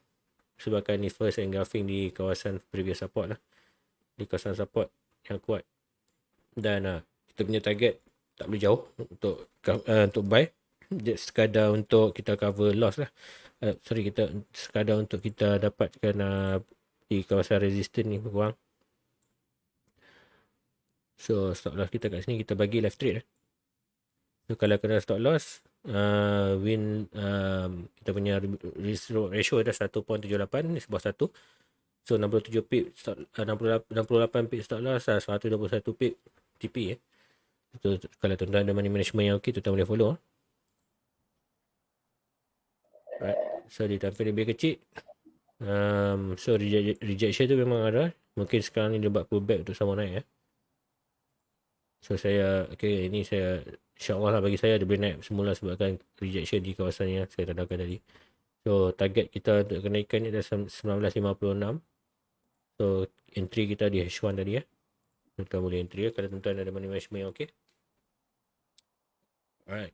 sebabkan ni first engulfing di kawasan previous support lah, di kawasan support yang kuat. Dan kita punya target tak boleh jauh untuk buy. Sekadar untuk kita cover loss lah. Kita sekadar untuk kita dapatkan di kawasan resistance ni berkurang. So stop loss kita kat sini kita bagi left trade lah. So kalau kena stop loss, kita punya ratio ada 1.78, ni sebuah 1. So 67 pip 68 pip stop loss, 121 pip TP ya. So kalau tuan-tuan ada money management yang okey, tuan-tuan boleh follow. Right. So dia tampil lebih kecil. So rejection tu memang ada. Mungkin sekarang ni dia buat pullback untuk sama naik ya. So saya ini saya insyaAllah lah, bagi saya dia boleh naik semula sebabkan rejection di kawasan yang saya tandakan tadi. So target kita untuk kenaikan ni adalah 1956. So entry kita di H1 tadi ya. Tuan-tuan boleh entry ya kalau tuan-tuan ada money management yang okey. Alright.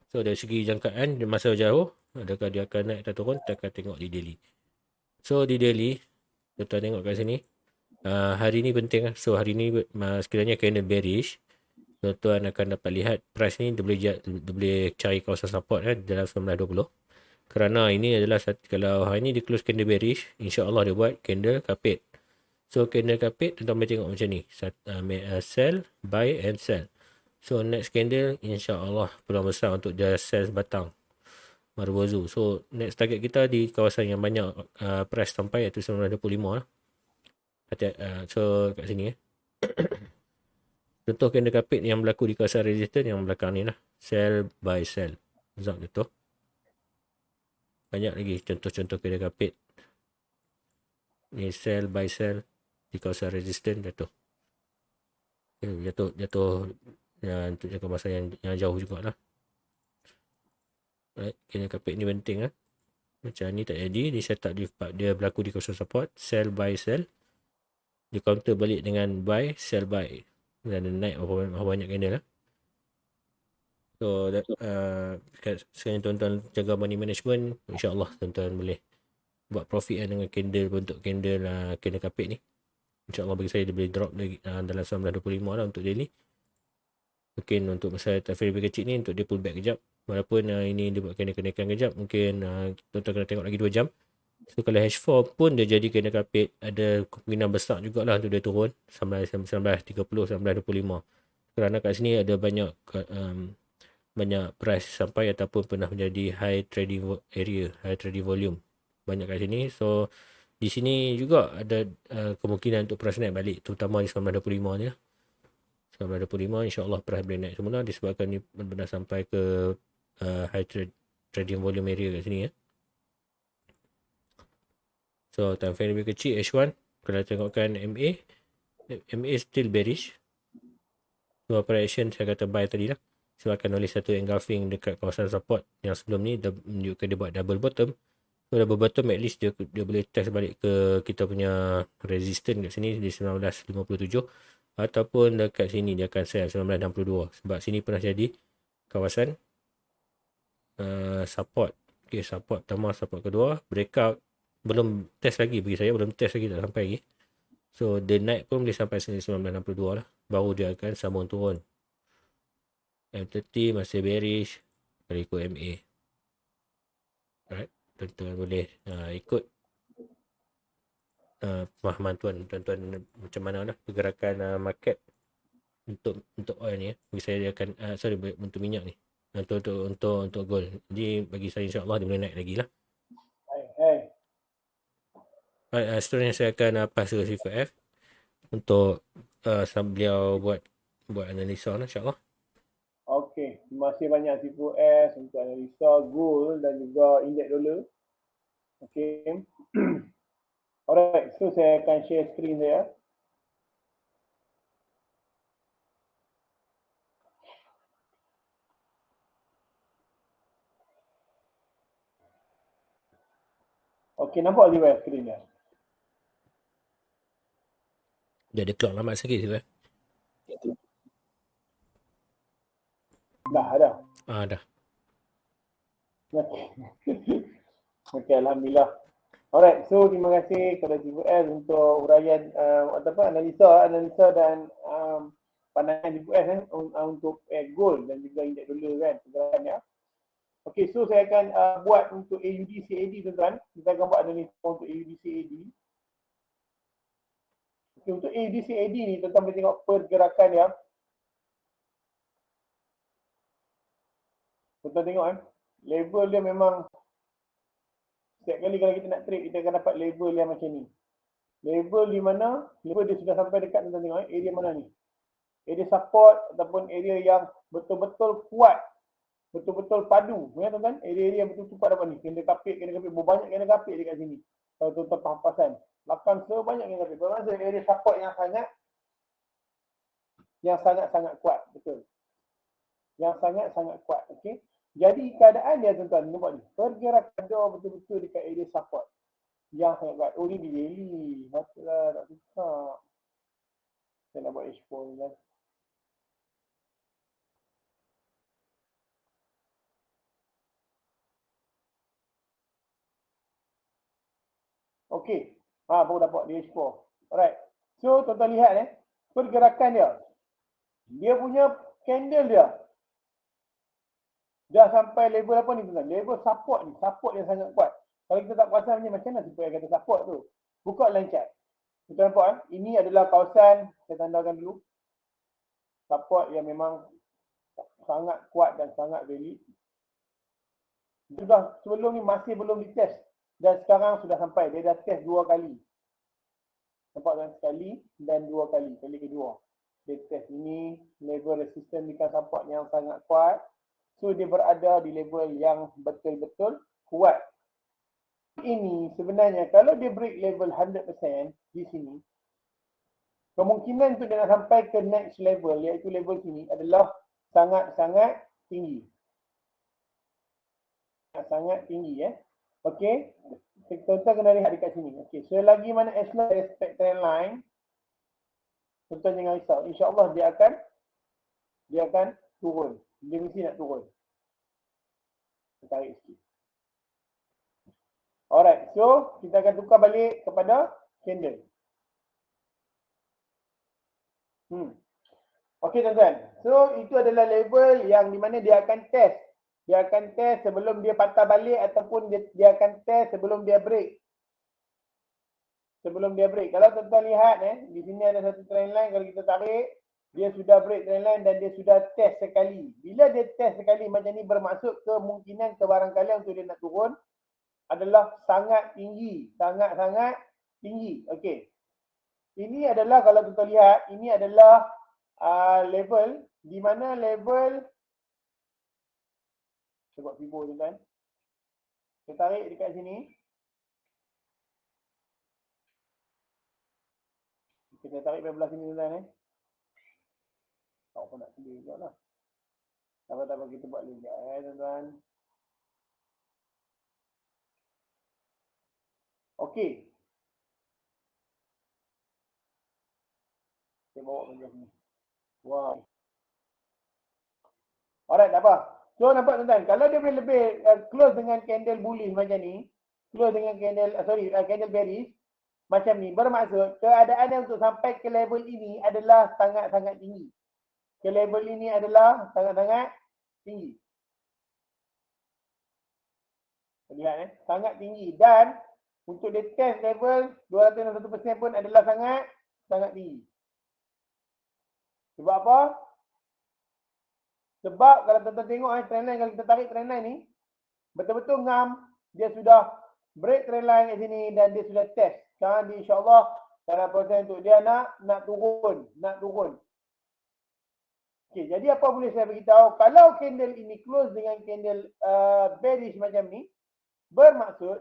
So dari segi jangkaan di masa jauh, adakah dia akan naik atau turun, kita akan tengok di daily. So di daily, tuan-tuan tengok kat sini, hari ni penting lah. So hari ni sekiranya candle bearish, tuan-tuan akan dapat lihat price ni dia boleh cari kawasan support dalam 1920. Kerana ini adalah kalau hari ni dia close candle bearish, insya-Allah dia buat candle kapit. So candle kapit, tuan-tuan boleh tengok macam ni, sell, buy and sell. So next candle insya-Allah peluang besar untuk dia sell batang Marubozu. So next target kita di kawasan yang banyak price sampai, iaitu 1925 lah. So kat sini Contoh kena kapit yang berlaku di kawasan resistan yang belakang ni lah. Cell by cell. Contoh. Banyak lagi contoh-contoh kena kapit. Ni cell by cell di kawasan resistan jatuh. Jatuh untuk jangka masa yang jauh jugalah. Right. Kena kapit ni penting lah. Macam ni tak jadi. Dia set up dia berlaku di kawasan support. Cell by cell. Dia counter balik dengan by cell by. Dan naik berapa banyak candle lah. So sekarang tuan-tuan jaga money management, insyaAllah tuan-tuan boleh buat profit dengan candle, bentuk candle kena kapit ni. InsyaAllah bagi saya dia boleh drop lagi dalam 19.25 lah untuk daily. Mungkin untuk masa time frame lebih kecil ni untuk dia pull back kejap. Walaupun ini dia buat kenaikan kejap, mungkin tuan-tuan kena tengok lagi 2 jam. So kalau H4 pun dia jadi kena kapit, ada kemungkinan besar jugalah untuk dia turun 19.30, 19.25. Kerana kat sini ada banyak price sampai ataupun pernah menjadi high trading area, high trading volume. Banyak kat sini. So di sini juga ada kemungkinan untuk price naik balik, terutama di 19.25 ni lah. 19.25 insyaAllah price boleh naik semula disebabkan ni benar-benar sampai ke high trading volume area kat sini ya. So time frame lebih kecil H1. Kalau tengokkan MA still bearish. So operation saya kata buy tadi lah, sebabkan oleh satu engulfing dekat kawasan support yang sebelum ni menunjukkan dia buat double bottom. So double bottom at least dia boleh test balik ke kita punya resistance kat sini di 1957, ataupun dekat sini dia akan sell 1962, sebab sini pernah jadi kawasan support. Okay, support pertama, support kedua, breakout belum test lagi bagi saya, belum test lagi, tak sampai lagi. So the night pun boleh sampai 1962 lah, baru dia akan sambung turun. M30 masih bearish kalau ikut MA. Alright, tuan-tuan boleh ikut pemahaman tuan-tuan macam mana lah pergerakan market untuk oil ni ya. Bagi saya dia akan untuk minyak ni, untuk gold. Jadi bagi saya insyaAllah dia boleh naik lagi lah. Seterusnya saya akan pass ke C4F untuk beliau buat analisa lah insyaAllah. Okey, terima kasih banyak C4S untuk analisa gold dan juga indeks dolar. Okey. Alright, so saya akan share screen saya. Okey, nampak juga screen dia? Dia ada clock lambat sikit tu Dah ada. Dah. Okey, alhamdulillah. Alright, so terima kasih kepada C4S untuk uraian analisa dan pandangan C4S untuk gold dan juga indeks dolar kan, pergerakan ya. Okey, so saya akan buat untuk AUD CAD tuan-tuan. Kita akan buat analisa untuk AUD CAD. Okey, untuk AUD CAD ni tuan-tuan boleh tengok pergerakan ya. Tuan-tuan tengok level dia memang setiap kali kalau kita nak trade, kita akan dapat level yang macam ni. Level di mana? Level dia sudah sampai dekat, tuan-tuan tengok area mana ni? Area support ataupun area yang betul-betul kuat, betul-betul padu. Ya tuan-tuan, area yang betul-betul kuat dapat ni. Kena kapit, banyak kena kapit dekat sini. Kalau tuan-tuan faham-faham. Belakang sebanyak kena kapit. Berapa area support yang sangat-sangat kuat, betul. Yang sangat-sangat kuat, okey. Jadi keadaan dia tuan-tuan, nampak ni. Pergerakan dia betul-betul dekat area support yang sangat kuat. Oh, ni di daily. Masalah tak susah. Saya nak buat H4 ni kan. Okey. Baru dapat di H4. Alright. So, tuan-tuan lihat pergerakan dia. Dia punya candle dia dah sampai level apa ni tuan-tuan? Level support ni. Support yang sangat kuat. Kalau kita tak perasan macam mana supaya kata support tu? Buka line chart. Kita nampak ini adalah kawasan, saya tandakan dulu. Support yang memang sangat kuat dan sangat valid. Sudah sebelum ni masih belum ditest. Dan sekarang sudah sampai. Dia dah test 2 kali. Nampak kan? Sekali dan 2 kali. Kali kedua. Dia test ini, level resistance ikan support yang sangat kuat. So dia berada di level yang betul-betul kuat. Ini sebenarnya kalau dia break level 100% di sini, kemungkinan untuk dia nak sampai ke next level, iaitu level sini adalah sangat-sangat tinggi. Sangat tinggi Okey. Tuan-tuan kena lihat dekat sini. Okey, selagi mana as long respect trend line, tuan-tuan jangan risau. InsyaAllah dia akan turun. Dia mesti nak turun. Tarik sikit. Alright, so kita akan tukar balik kepada candle. Okey tuan-tuan. So itu adalah level yang di mana dia akan test. Dia akan test sebelum dia patah balik ataupun dia akan test sebelum dia break. Sebelum dia break. Kalau tuan-tuan lihat di sini ada satu trend line, kalau kita tarik, dia sudah break trend line dan dia sudah test sekali. Bila dia test sekali macam ni, bermaksud kemungkinan kebarangkalian untuk dia nak turun adalah sangat tinggi. Sangat-sangat tinggi. Okey. Ini adalah kalau tuan-tuan lihat, ini adalah level di mana level saya buat fibo tuan-tuan. Saya tarik dekat sini. Kita tarik dari belah sini tuan-tuan Tak apa nak sendiri juga lah. Tak apa kita buat lagi tuan-tuan. Okey. Saya bawa belah sini. Wow. Alright, tak apa. So nampak tuan-tuan, kalau dia boleh lebih close dengan candle bullish macam ni, close dengan candle candle bearish macam ni, bermaksud keadaan untuk sampai ke level ini adalah sangat-sangat tinggi. Ke level ini adalah sangat-sangat tinggi. Lihat sangat tinggi, dan untuk dia test level 261% pun adalah sangat tinggi. Sebab apa? Sebab kalau tuan-tuan tengok trend line, kalau kita tarik trend line ni, betul-betul ngam, dia sudah break trend line kat sini dan dia sudah test. Sekarang dia insyaAllah dalam proses untuk dia nak turun. Okey, jadi apa boleh saya beritahu? Kalau candle ini close dengan candle bearish macam ni, bermaksud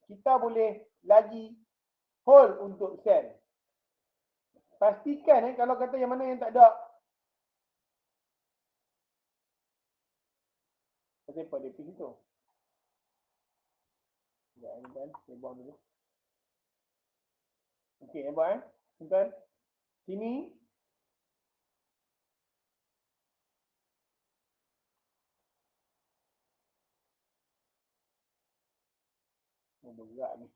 kita boleh lagi hold untuk sell. Pastikan kalau kata yang mana yang tak ada. Kenapa dia pergi tu? Sekejap tuan, saya buang dulu. Okey, nampak tuan? Sini. Berat ni.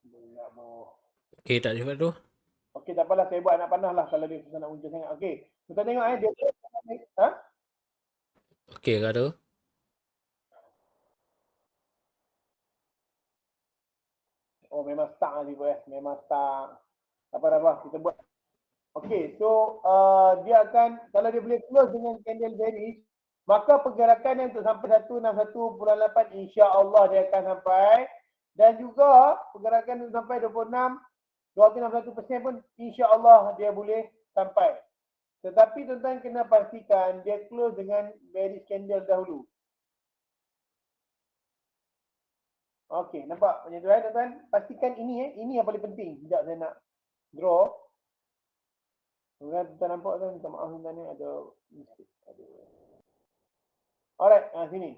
Berat boh. Okey, tak cuba tu. Okey, tak apalah, saya buat anak panah lah kalau dia susah nak muncul sangat. Okey, kita tengok dia. Okey ke tu? Oh, memang stuck lah tiba memang stuck. Tak apa, kita buat. Okey, so dia akan, kalau dia boleh close dengan candle bearish, maka pergerakan yang untuk sampai 161.8 insya-Allah dia akan sampai, dan juga pergerakan untuk sampai 261% pun insya-Allah dia boleh sampai. Tetapi tuan-tuan kena pastikan dia close dengan bearish candle dahulu. Okey, nampak macam tu tuan-tuan? Pastikan ini yang paling penting. Sekejap saya nak draw. Tuan-tuan nampak kan? Minta maaf tuan-tuan ni ada mistake. Alright, sini.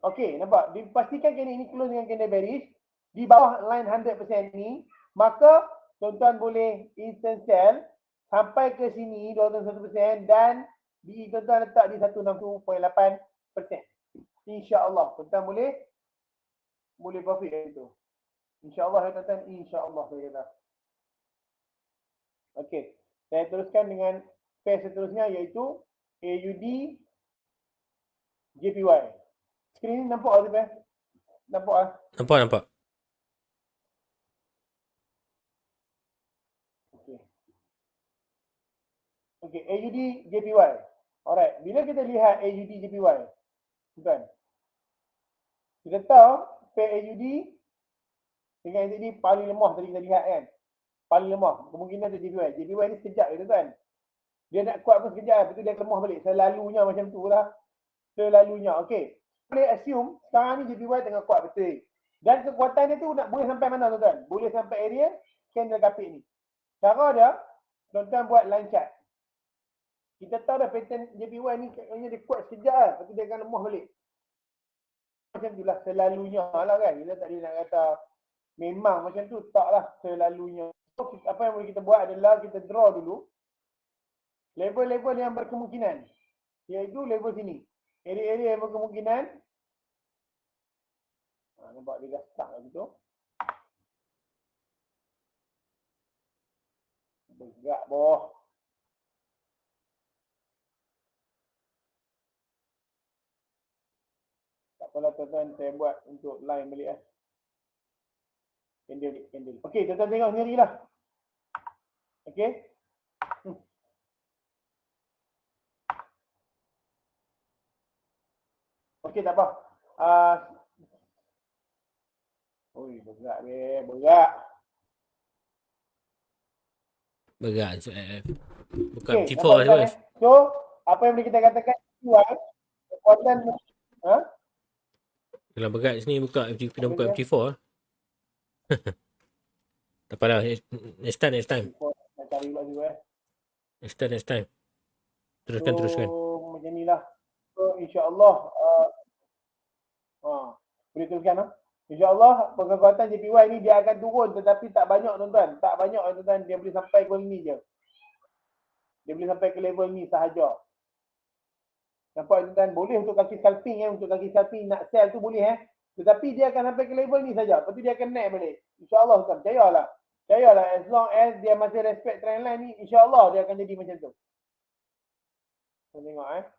Okey, nampak? Dipastikan candle ini close dengan candle bearish di bawah line 100% ni, maka tuan-tuan boleh instant sell sampai ke sini 201% dan tuan-tuan letak di 160.8%. InsyaAllah tuan-tuan boleh profit dari itu. InsyaAllah tuan-tuan, insyaAllah saya kata. Okey, saya teruskan dengan pair seterusnya iaitu AUD JPY. Skrin ni nampak tak? Nampak Nampak. Okey, AUD JPY. Alright, bila kita lihat AUD JPY, tuan, kita tahu pair AUD dengan AUD paling lemah tadi kita lihat kan. paling lemah. Kemungkinan tu JPY. JPY ni sekejap je tuan. Dia nak kuat pun sekejap, lepas tu dia lemah balik. Selalunya macam tu lah. Selalunya. Okey. Boleh assume sekarang ni JPY tengah kuat betul. Dan kekuatan dia tu nak boleh sampai mana tuan? Boleh sampai area candle kapit ni. Cara dia, tuan-tuan buat line chart. Kita tahu dah pattern JPY ni kayaknya dia kuat sekejap lah. Lepas tu dia akan lemah balik. Macam tu lah selalunya lah kan. Kita tak boleh nak kata memang macam tu. Tak lah selalunya. So, apa yang boleh kita buat adalah kita draw dulu level-level yang berkemungkinan. Iaitu level sini. Area-area yang berkemungkinan. Nampak dia dah stuck lah gitu. Bergerak bawah. Tak apalah tuan-tuan, saya buat untuk line balik lah. Candle. Okey, tuan-tuan tengok sendiri lah. Okey. Okey, tak apa. Bergerak dia. Bergerak. Bergerak bukan Okay, T4 tu guys. So, apa yang boleh kita katakan kekuatan Kalau bergerak sini buka kena buka MT4 lah. Tak apalah, next time. Nak cari pula juga Next time. Teruskan. Macam ni lah. So, insyaAllah boleh teruskan lah. InsyaAllah kekuatan JPY ni dia akan turun tetapi tak banyak tuan-tuan. Tak banyak tuan-tuan. Dia boleh sampai ke ni je. Dia boleh sampai ke level ni sahaja. Nampak tuan-tuan? Boleh untuk kaki scalping untuk kaki scalping nak sell tu boleh Tetapi dia akan sampai ke level ni saja. Lepas tu dia akan naik balik. InsyaAllah tuan. Percayalah. As long as dia masih respect trendline ni, insyaAllah dia akan jadi macam tu. Kita tengok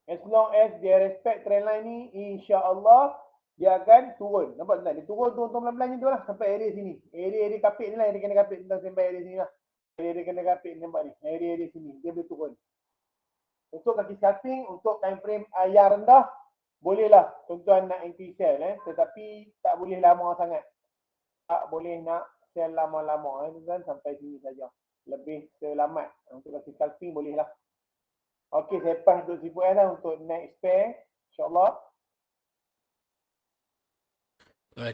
As long as dia respect trendline ni, insya-Allah dia akan turun. Nampak tak? Dia turun pelan-pelan je tu lah sampai area sini. Area kapit ni lah, area kena kapit tentang sampai area sini lah. Area kena kapit nampak ni. Area sini dia boleh turun. Untuk kaki scalping, untuk time frame yang rendah, bolehlah tuan-tuan nak entry sell tetapi tak boleh lama sangat. Tak boleh nak sell lama-lama tuan-tuan sampai sini saja. Lebih selamat. Untuk kaki scalping boleh lah. Okey, saya pass untuk Sifu S lah untuk next pair. InsyaAllah.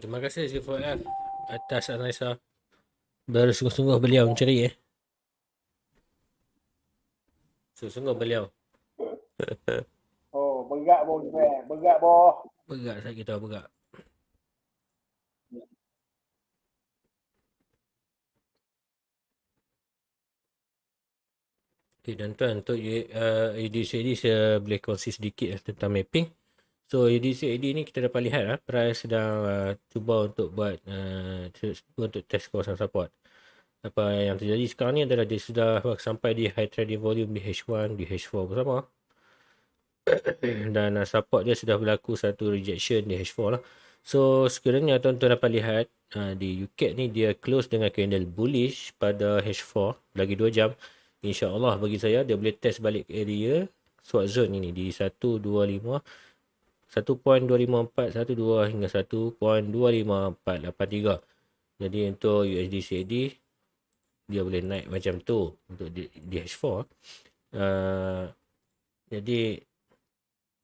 Terima kasih Sifu F atas analisa. Bersungguh-sungguh beliau mencari Sungguh-sungguh beliau. Bergerak bawah Sifu S. Bergerak bawah. Bergerak, saya kita bergerak. Okay, tuan-tuan, untuk ADCAD saya boleh kongsi sedikit tentang mapping. So ADCAD ni kita dapat lihat price sedang cuba untuk buat untuk test kawasan support. Apa yang terjadi sekarang ni adalah dia sudah sampai di high trading volume di H1, di H4 bersama. Dan support dia sudah berlaku satu rejection di H4 lah. So sekiranya tuan-tuan dapat lihat di UCAD ni dia close dengan candle bullish pada H4 lagi 2 jam. InsyaAllah bagi saya dia boleh test balik area swap zone ini di 1.25 1.254 12 hingga 1.25483. Jadi untuk USD CAD dia boleh naik macam tu untuk di H4. Jadi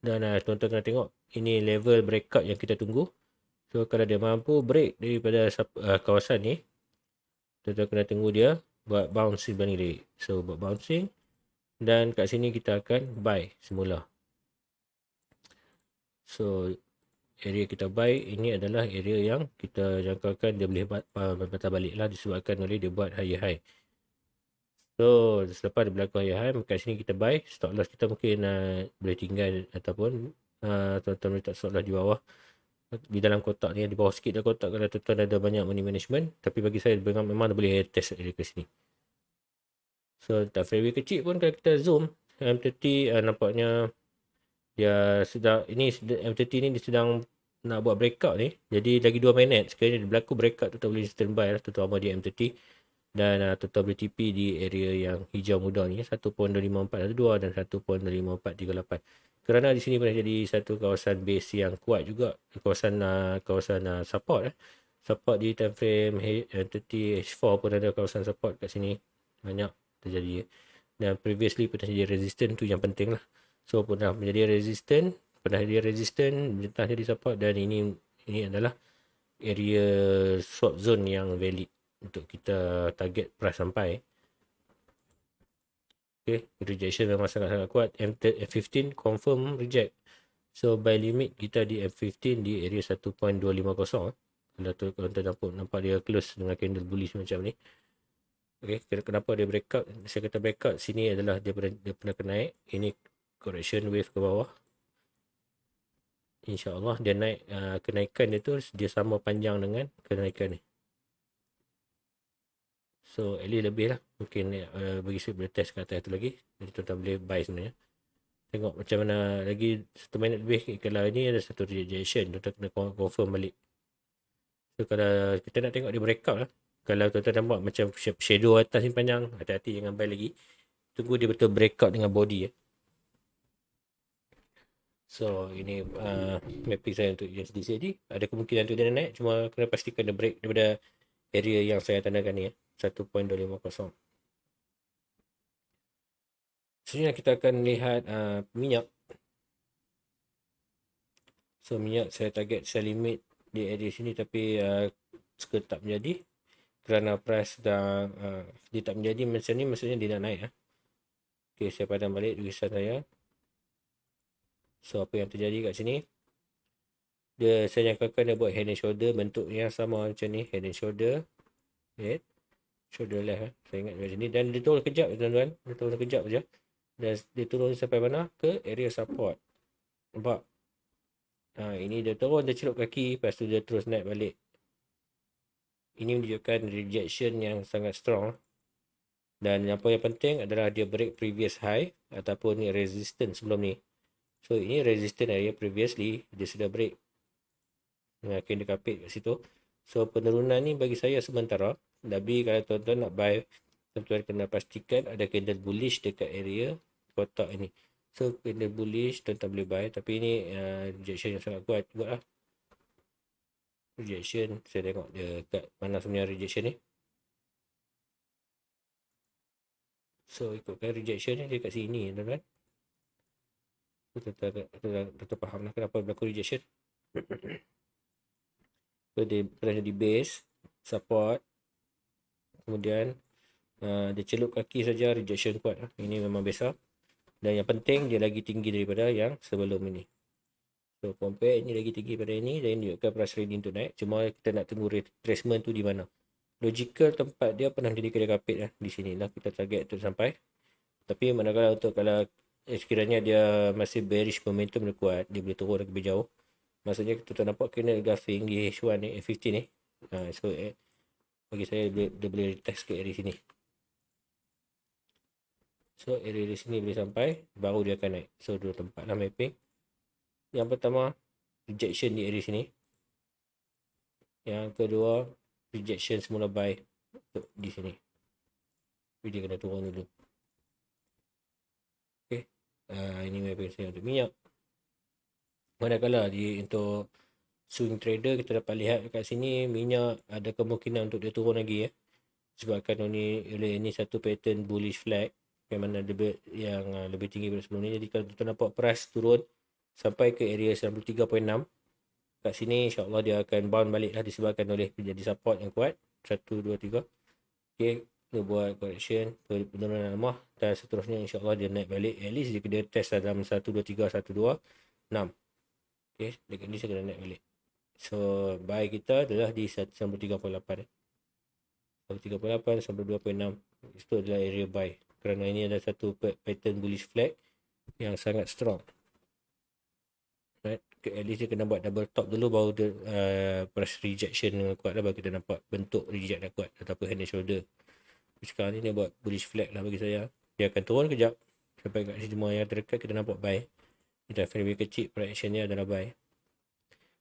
dan tuan-tuan kena tengok ini level breakout yang kita tunggu. So kalau dia mampu break daripada kawasan ni, tuan-tuan kena tunggu dia buat bouncing balik. So buat bouncing dan kat sini kita akan buy semula. So area kita buy ini adalah area yang kita jangkakan dia boleh patah balik lah disebabkan oleh dia buat higher high. So selepas dia berlaku higher high, kat sini kita buy. Stop loss kita mungkin boleh tinggal ataupun tuan-tuan boleh tak stop loss di bawah. Di dalam kotak ni, di bawah sikit dah kotak kalau tuan-tuan ada banyak money management. Tapi bagi saya memang boleh test area ke sini. So tak fairway kecil pun kalau kita zoom M30 nampaknya dia sudah M30 ni dia sedang nak buat breakout ni. Jadi lagi 2 minit sekiranya dia berlaku breakout tu tak boleh standby lah terutama di M30. dan tuan-tuan boleh TP di area yang hijau muda ni 1.25412 dan 1.25438. Kerana di sini boleh jadi satu kawasan base yang kuat juga, kawasan support support di time frame 30 H4 pun ada kawasan support kat sini, banyak terjadi. Dan previously pernah jadi resistant, tu yang penting lah. So pernah menjadi resistant, entah jadi support, dan ini adalah area swap zone yang valid untuk kita target price sampai. Okay, rejection memang sangat-sangat kuat. M15 confirm reject. So buy limit kita di M15 di area 1.250. Kalau tu nampak dia close dengan candle bullish macam ni. Okay, kenapa dia breakout? Saya kata breakout sini adalah dia pernah naik. Ini correction wave ke bawah. InsyaAllah dia naik, kenaikan dia tu dia sama panjang dengan kenaikan ni. So at least lebih lah. Mungkin bagi saya boleh test kat atas tu lagi. Jadi tuan-tuan boleh buy sebenarnya. Tengok macam mana lagi 1 minit lebih. Kalau ini ada satu rejection, tuan-tuan kena confirm balik. So kalau kita nak tengok dia breakout lah. Kalau tuan-tuan nampak macam shadow atas ni panjang, hati-hati jangan buy lagi. Tunggu dia betul breakout dengan body. So ini mapping saya untuk USD tadi. Ada kemungkinan untuk dia naik. Cuma kena pastikan dia break daripada area yang saya tandakan ni 1.250. Selanjutnya kita akan lihat minyak. So minyak saya target sell limit di area sini, tapi tak menjadi kerana price dah dia tak menjadi macam ni, maksudnya dia nak naik. Okay, saya padam balik tulisan saya. So apa yang terjadi kat sini, saya jangkakan dia buat head and shoulder, bentuk yang sama macam ni, head and shoulder, head shoulder left saya ingat macam ni, dan dia turun kejap tuan-tuan, dia turun kejap je, dan dia turun sampai mana, ke area support. Nampak? Ini dia turun, dia celup kaki, lepas tu dia terus naik balik. Ini menunjukkan rejection yang sangat strong. Dan apa yang penting adalah dia break previous high ataupun resistance sebelum ni. So ini resistance area previously, dia sudah break dengan candle kapit kat situ. So penurunan ni bagi saya sementara. Tapi kalau tuan-tuan nak buy, tuan-tuan kena pastikan ada candle bullish dekat area kotak ini. So candle bullish tuan-tuan boleh buy, tapi ini rejection yang sangat kuat juga lah. Rejection, saya tengok dia kat mana sebenarnya rejection ni. So ikutkan rejection ni dia kat sini tuan-tuan. Tuan-tuan faham lah kenapa berlaku rejection. So dia pernah jadi base, support, kemudian dia celup kaki saja, rejection kuat. Ini memang biasa. Dan yang penting dia lagi tinggi daripada yang sebelum ini. So compare ini lagi tinggi pada ini, dan ini juga price ready untuk naik. Cuma kita nak tunggu retracement tu di mana. Logical tempat dia pernah jadi kedai kapit di sini lah kita target untuk sampai. Tapi manakala untuk kalau sekiranya dia masih bearish, momentum dia kuat, dia boleh turun lebih jauh. Maksudnya kita nampak kena gaffing di H1 ni, F15 ni. So bagi saya dia boleh retest ke area sini. So area di sini boleh sampai, baru dia akan naik. So dua tempat lah mapping. Yang pertama, rejection di area sini. Yang kedua, rejection semula buy di sini. Jadi dia kena turun dulu. Okay. Ini mapping saya untuk minyak. Manakala untuk swing trader, kita dapat lihat kat sini minyak ada kemungkinan untuk dia turun lagi sebabkan ini satu pattern bullish flag yang mana yang lebih tinggi daripada sebelum ni. Jadi kalau kita nampak price turun sampai ke area 93.6 kat sini, insyaAllah dia akan bounce balik lah, disebabkan oleh menjadi support yang kuat 1, 2, 3. Okay, dia buat correction, penurunan lemah, dan seterusnya insyaAllah dia naik balik. At least dia test dalam 1, 2, 3, 1, 2, 6. Okay, dekat ni saya kena naik balik. So buy kita adalah di 1.38, 1.38 sampai 2.6. Itu adalah area buy, kerana ini adalah satu pattern bullish flag yang sangat strong. Right? At least dia kena buat double top dulu, baru dia press rejection dengan kuat lah, baru kita nampak bentuk reject dah kuat ataupun hand and shoulder. Sekarang ni dia buat bullish flag lah bagi saya. Dia akan turun kejap sampai kat sini, semua yang terdekat kita nampak buy. Kita frame kecil, price action ni adalah buy.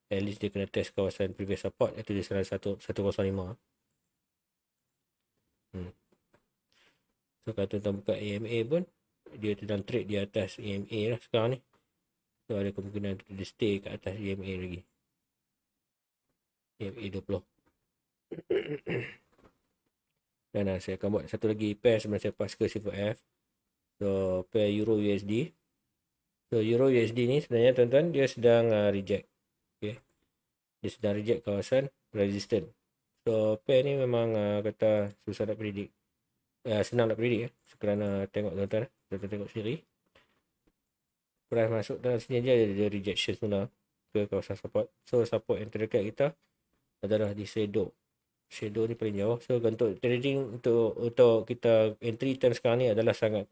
At least dia kena test kawasan previous support, iaitu di salah 105. So kalau tuan-tuan buka AMA pun, dia sedang trade di atas AMA lah sekarang ni. So ada kemungkinan untuk dia stay kat atas AMA lagi. AMA 20. Dan saya akan buat satu lagi pair sebelum saya pass ke C4F. So pair Euro USD. So Euro USD ni sebenarnya tuan-tuan dia sedang reject. Okay. Dia sedang reject kawasan resistant. So pair ni memang kata susah nak predict. Senang nak predict kerana tengok tuan-tuan. Tuan-tuan tengok sendiri. Price masuk dalam sini je ada rejection semula ke kawasan support. So support yang terdekat kita adalah di shadow. Shadow ni paling jauh. So untuk trading untuk kita entry time sekarang ni adalah sangat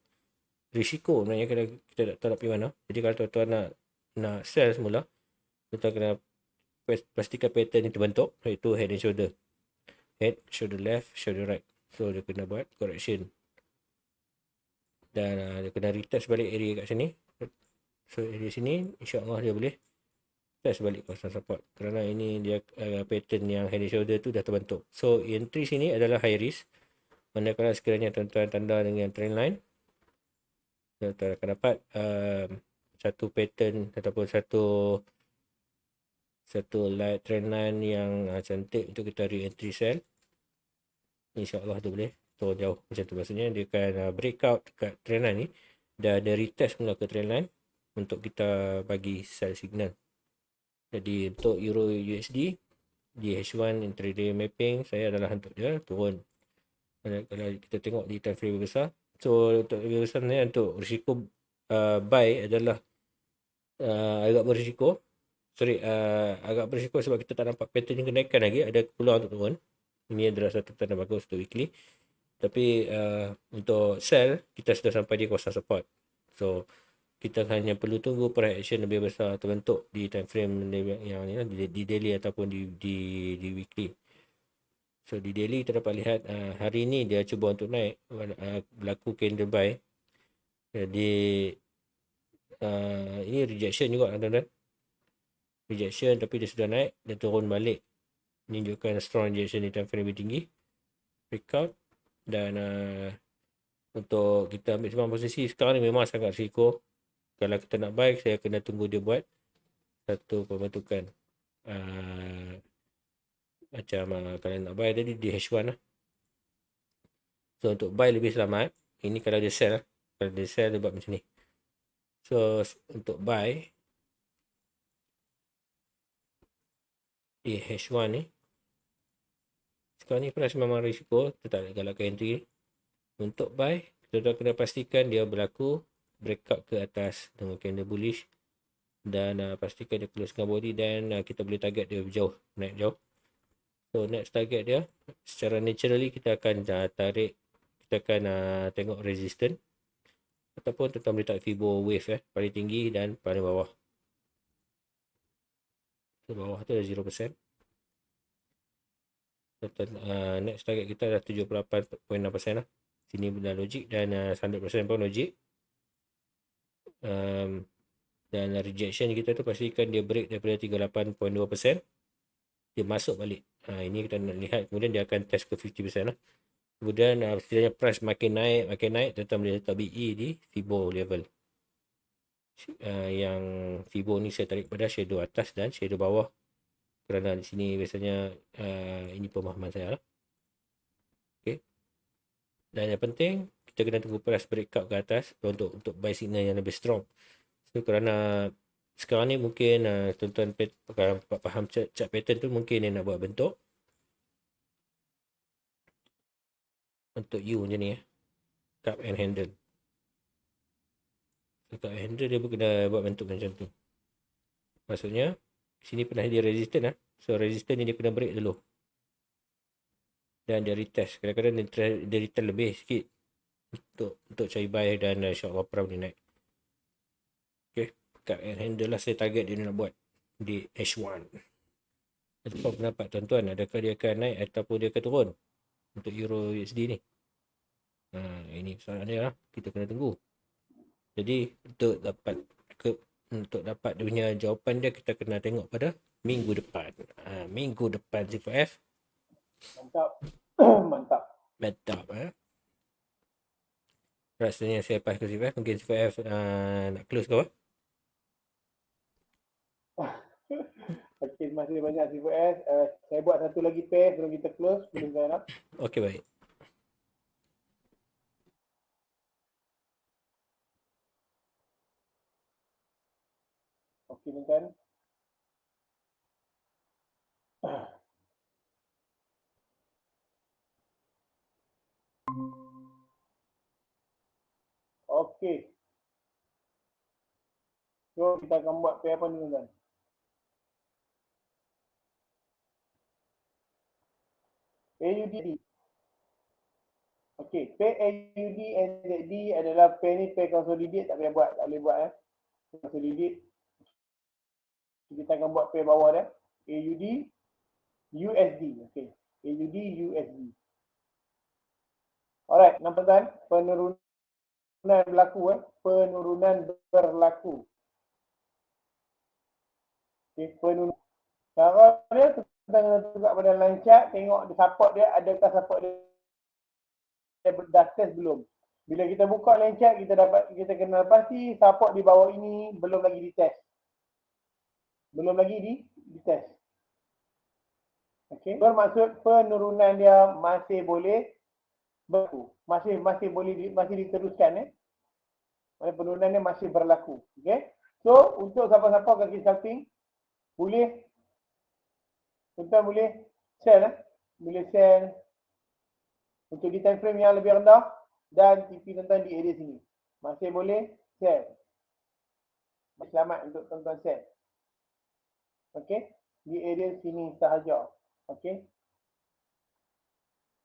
risiko sebenarnya kalau kita tak tahu nak pergi mana. Jadi kalau tuan-tuan nak sell semula, tuan kena pastikan pattern ni terbentuk, iaitu head and shoulder. Head, shoulder left, shoulder right. So dia kena buat correction. Dan dia kena retest balik area kat sini. So area sini insya-Allah dia boleh test balik kawasan support. Kerana ini dia pattern yang head and shoulder tu dah terbentuk. So entry sini adalah high risk. Manakala sekiranya tuan-tuan tanda dengan trend line, tuan-tuan akan dapat satu pattern ataupun satu light trend line yang cantik untuk kita re-entry sell. InsyaAllah dia boleh turun jauh macam tu. Maksudnya dia akan breakout kat trend line ni dan ada retest mula ke trend line untuk kita bagi sell signal. Jadi untuk Euro USD di H1 intraday mapping saya adalah untuk dia turun. Kalau kita tengok di time frame besar, so untuk besar ni untuk risiko buy adalah agak berisiko. Agak berisiko sebab kita tak nampak pattern kenaikan lagi, ada peluang untuk turun. Ini adalah satu tanda bagus untuk weekly. Tapi untuk sell kita sudah sampai di kawasan support. So kita hanya perlu tunggu price action lebih besar terbentuk di time frame yang ni di daily ataupun di weekly. So di daily kita dapat lihat hari ni dia cuba untuk naik, berlaku candle buy. Jadi ini rejection juga tuan-tuan. Rejection tapi dia sudah naik, dia turun balik. Menunjukkan strong rejection di time frame lebih tinggi. Breakout dan untuk kita ambil sembang posisi sekarang ni memang sangat risiko. Kalau kita nak buy, saya kena tunggu dia buat satu pembentukan macam kalau nak buy tadi di H1 lah. So untuk buy lebih selamat. Ini kalau dia sell lah. Kalau dia sell dia buat macam ni. So untuk buy di H1 ni, sekarang ni price memang risiko, kita tak galakkan entry. Untuk buy, kita kena pastikan dia berlaku breakout ke atas dengan candle bullish dan pastikan dia close dengan body dan kita boleh target dia jauh, naik jauh. So next target dia secara naturally kita akan tarik, kita akan tengok resistance ataupun kita boleh tarik Fibo wave paling tinggi dan paling bawah. So bawah tu ada 0%. Next target kita adalah 78.6% lah. Sini benar logik dan 100% pun logik. Dan rejection kita tu pastikan dia break daripada 38.2%, dia masuk balik. Ini kita nak lihat, kemudian dia akan test ke 50% lah. Kemudian setidaknya price makin naik, kita boleh letak BE di Fibo level. Yang Fibo ni saya tarik pada shadow atas dan shadow bawah, kerana di sini biasanya ini pemahaman saya lah. Okay. Dan yang penting kita kena tunggu price breakout ke atas untuk buy signal yang lebih strong. So kerana sekarang ni mungkin tuan-tuan faham chart pattern tu, mungkin dia nak buat bentuk untuk U macam ni cup and handle. So cup and handle dia kena buat bentuk macam tu. Maksudnya sini pernah dia resistant So resistant ni dia kena break dulu. Dan dia retest. Kadang-kadang dia retest lebih sikit untuk cari buy dan insyaAllah perang ni naik. Okay. Cup and handle lah saya target dia nak buat di H1. Apa pendapat tuan-tuan? Adakah dia akan naik ataupun dia akan turun untuk Euro USD ni? Ini soalan dia lah. Kita kena tunggu. Jadi untuk dapat dia punya jawapan dia, kita kena tengok pada minggu depan. Minggu depan C4F. Mantap. Mantap. Mantap. Rasanya saya pass ke CFF. Mungkin CFF nak close ke apa? Okey, terima kasih banyak CFS. Saya buat satu lagi pair sebelum kita close. Boleh Zainab? Okey, baik. Okey, Intan. Okey. So, kita akan buat pair apa ni, Intan? AUD. Okey, pair AUD and ZD adalah pair ni pair consolidate, tak payah buat, tak boleh buat consolidate. Kita akan buat pair bawah dia. AUD USD. Okey. AUD USD. Alright, nampak kan? Penurunan berlaku penurunan berlaku. Okey, penurunan. Kalau dia tengah tegak pada line chart, tengok di support dia, adakah support dia dah test belum. Bila kita buka line chart, kita kena pasti support di bawah ini belum lagi ditest. Belum lagi ditest. Okey, bermaksud penurunan dia masih boleh berlaku. Masih boleh masih diteruskan penurunan dia masih berlaku. Okey. So, untuk siapa-siapa kaki scalping boleh tuan boleh sell boleh sell untuk di time frame yang lebih rendah dan TP tuan di area sini. Masih boleh sell. Selamat untuk tuan-tuan sell. Okey, di area sini sahaja. Okey.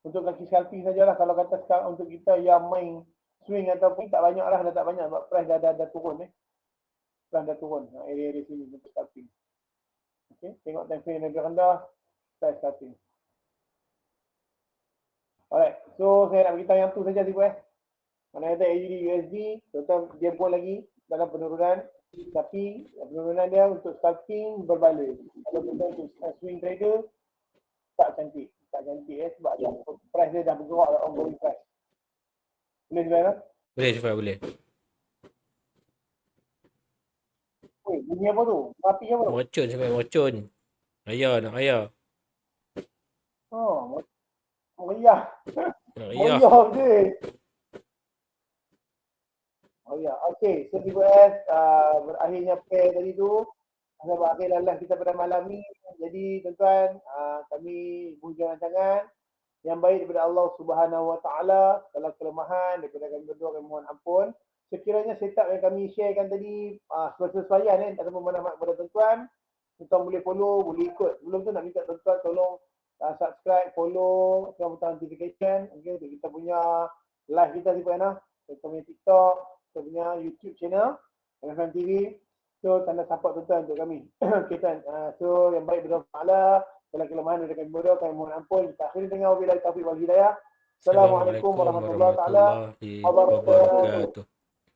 Untuk kaki scalping sajalah, kalau kata sekarang untuk kita yang main swing ataupun tak banyak lah, dah tak banyak sebab price dah turun Price dah turun area-area sini untuk scalping. Okey, tengok time frame lebih rendah, price scalping. Alright, so saya nak beritahu yang tu saja mana kata AUD USD, total dia pun lagi dalam penurunan, tapi penurunan dia untuk scalping berbalik. Kalau kita untuk swing trader, tak cantik sebab price dia dah bergerak dalam ongoing price. Boleh sebenarnya? Boleh, Syafai, boleh. Bunyi apa tu? Api apa tu? Mocun, Syafai, mocun. Ayah, nak ayah. Oh, meriah. Nak ayah. Meriah betul. Oh ya, okey. So TBS berakhirnya pair tadi tu. Berakhir live kita pada malam ni. Jadi tuan-tuan, kami puja rancangan yang baik daripada Allah Subhanahu Wa Taala. Kalau kelemahan daripada kami berdua, kami mohon ampun. Sekiranya setup yang kami sharekan tadi sesuaian tak ada bermakna kepada tuan-tuan, tuan boleh follow, boleh ikut. Sebelum tu nak minta tuan-tuan tolong subscribe, follow, tekan butang notification. Okey, untuk kita punya live kita di mana? Kita punya TikTok, kita punya YouTube channel, MFM TV. So, tanda support tuan-tuan untuk kami. Okay, tuan. So, yang baik berdoa Allah. Kalau kelemahan dari kami berdua, kami mohon ampun. Kita akhiri dengan wabillahi taufiq wal hidayah. Assalamualaikum warahmatullahi wabarakatuh.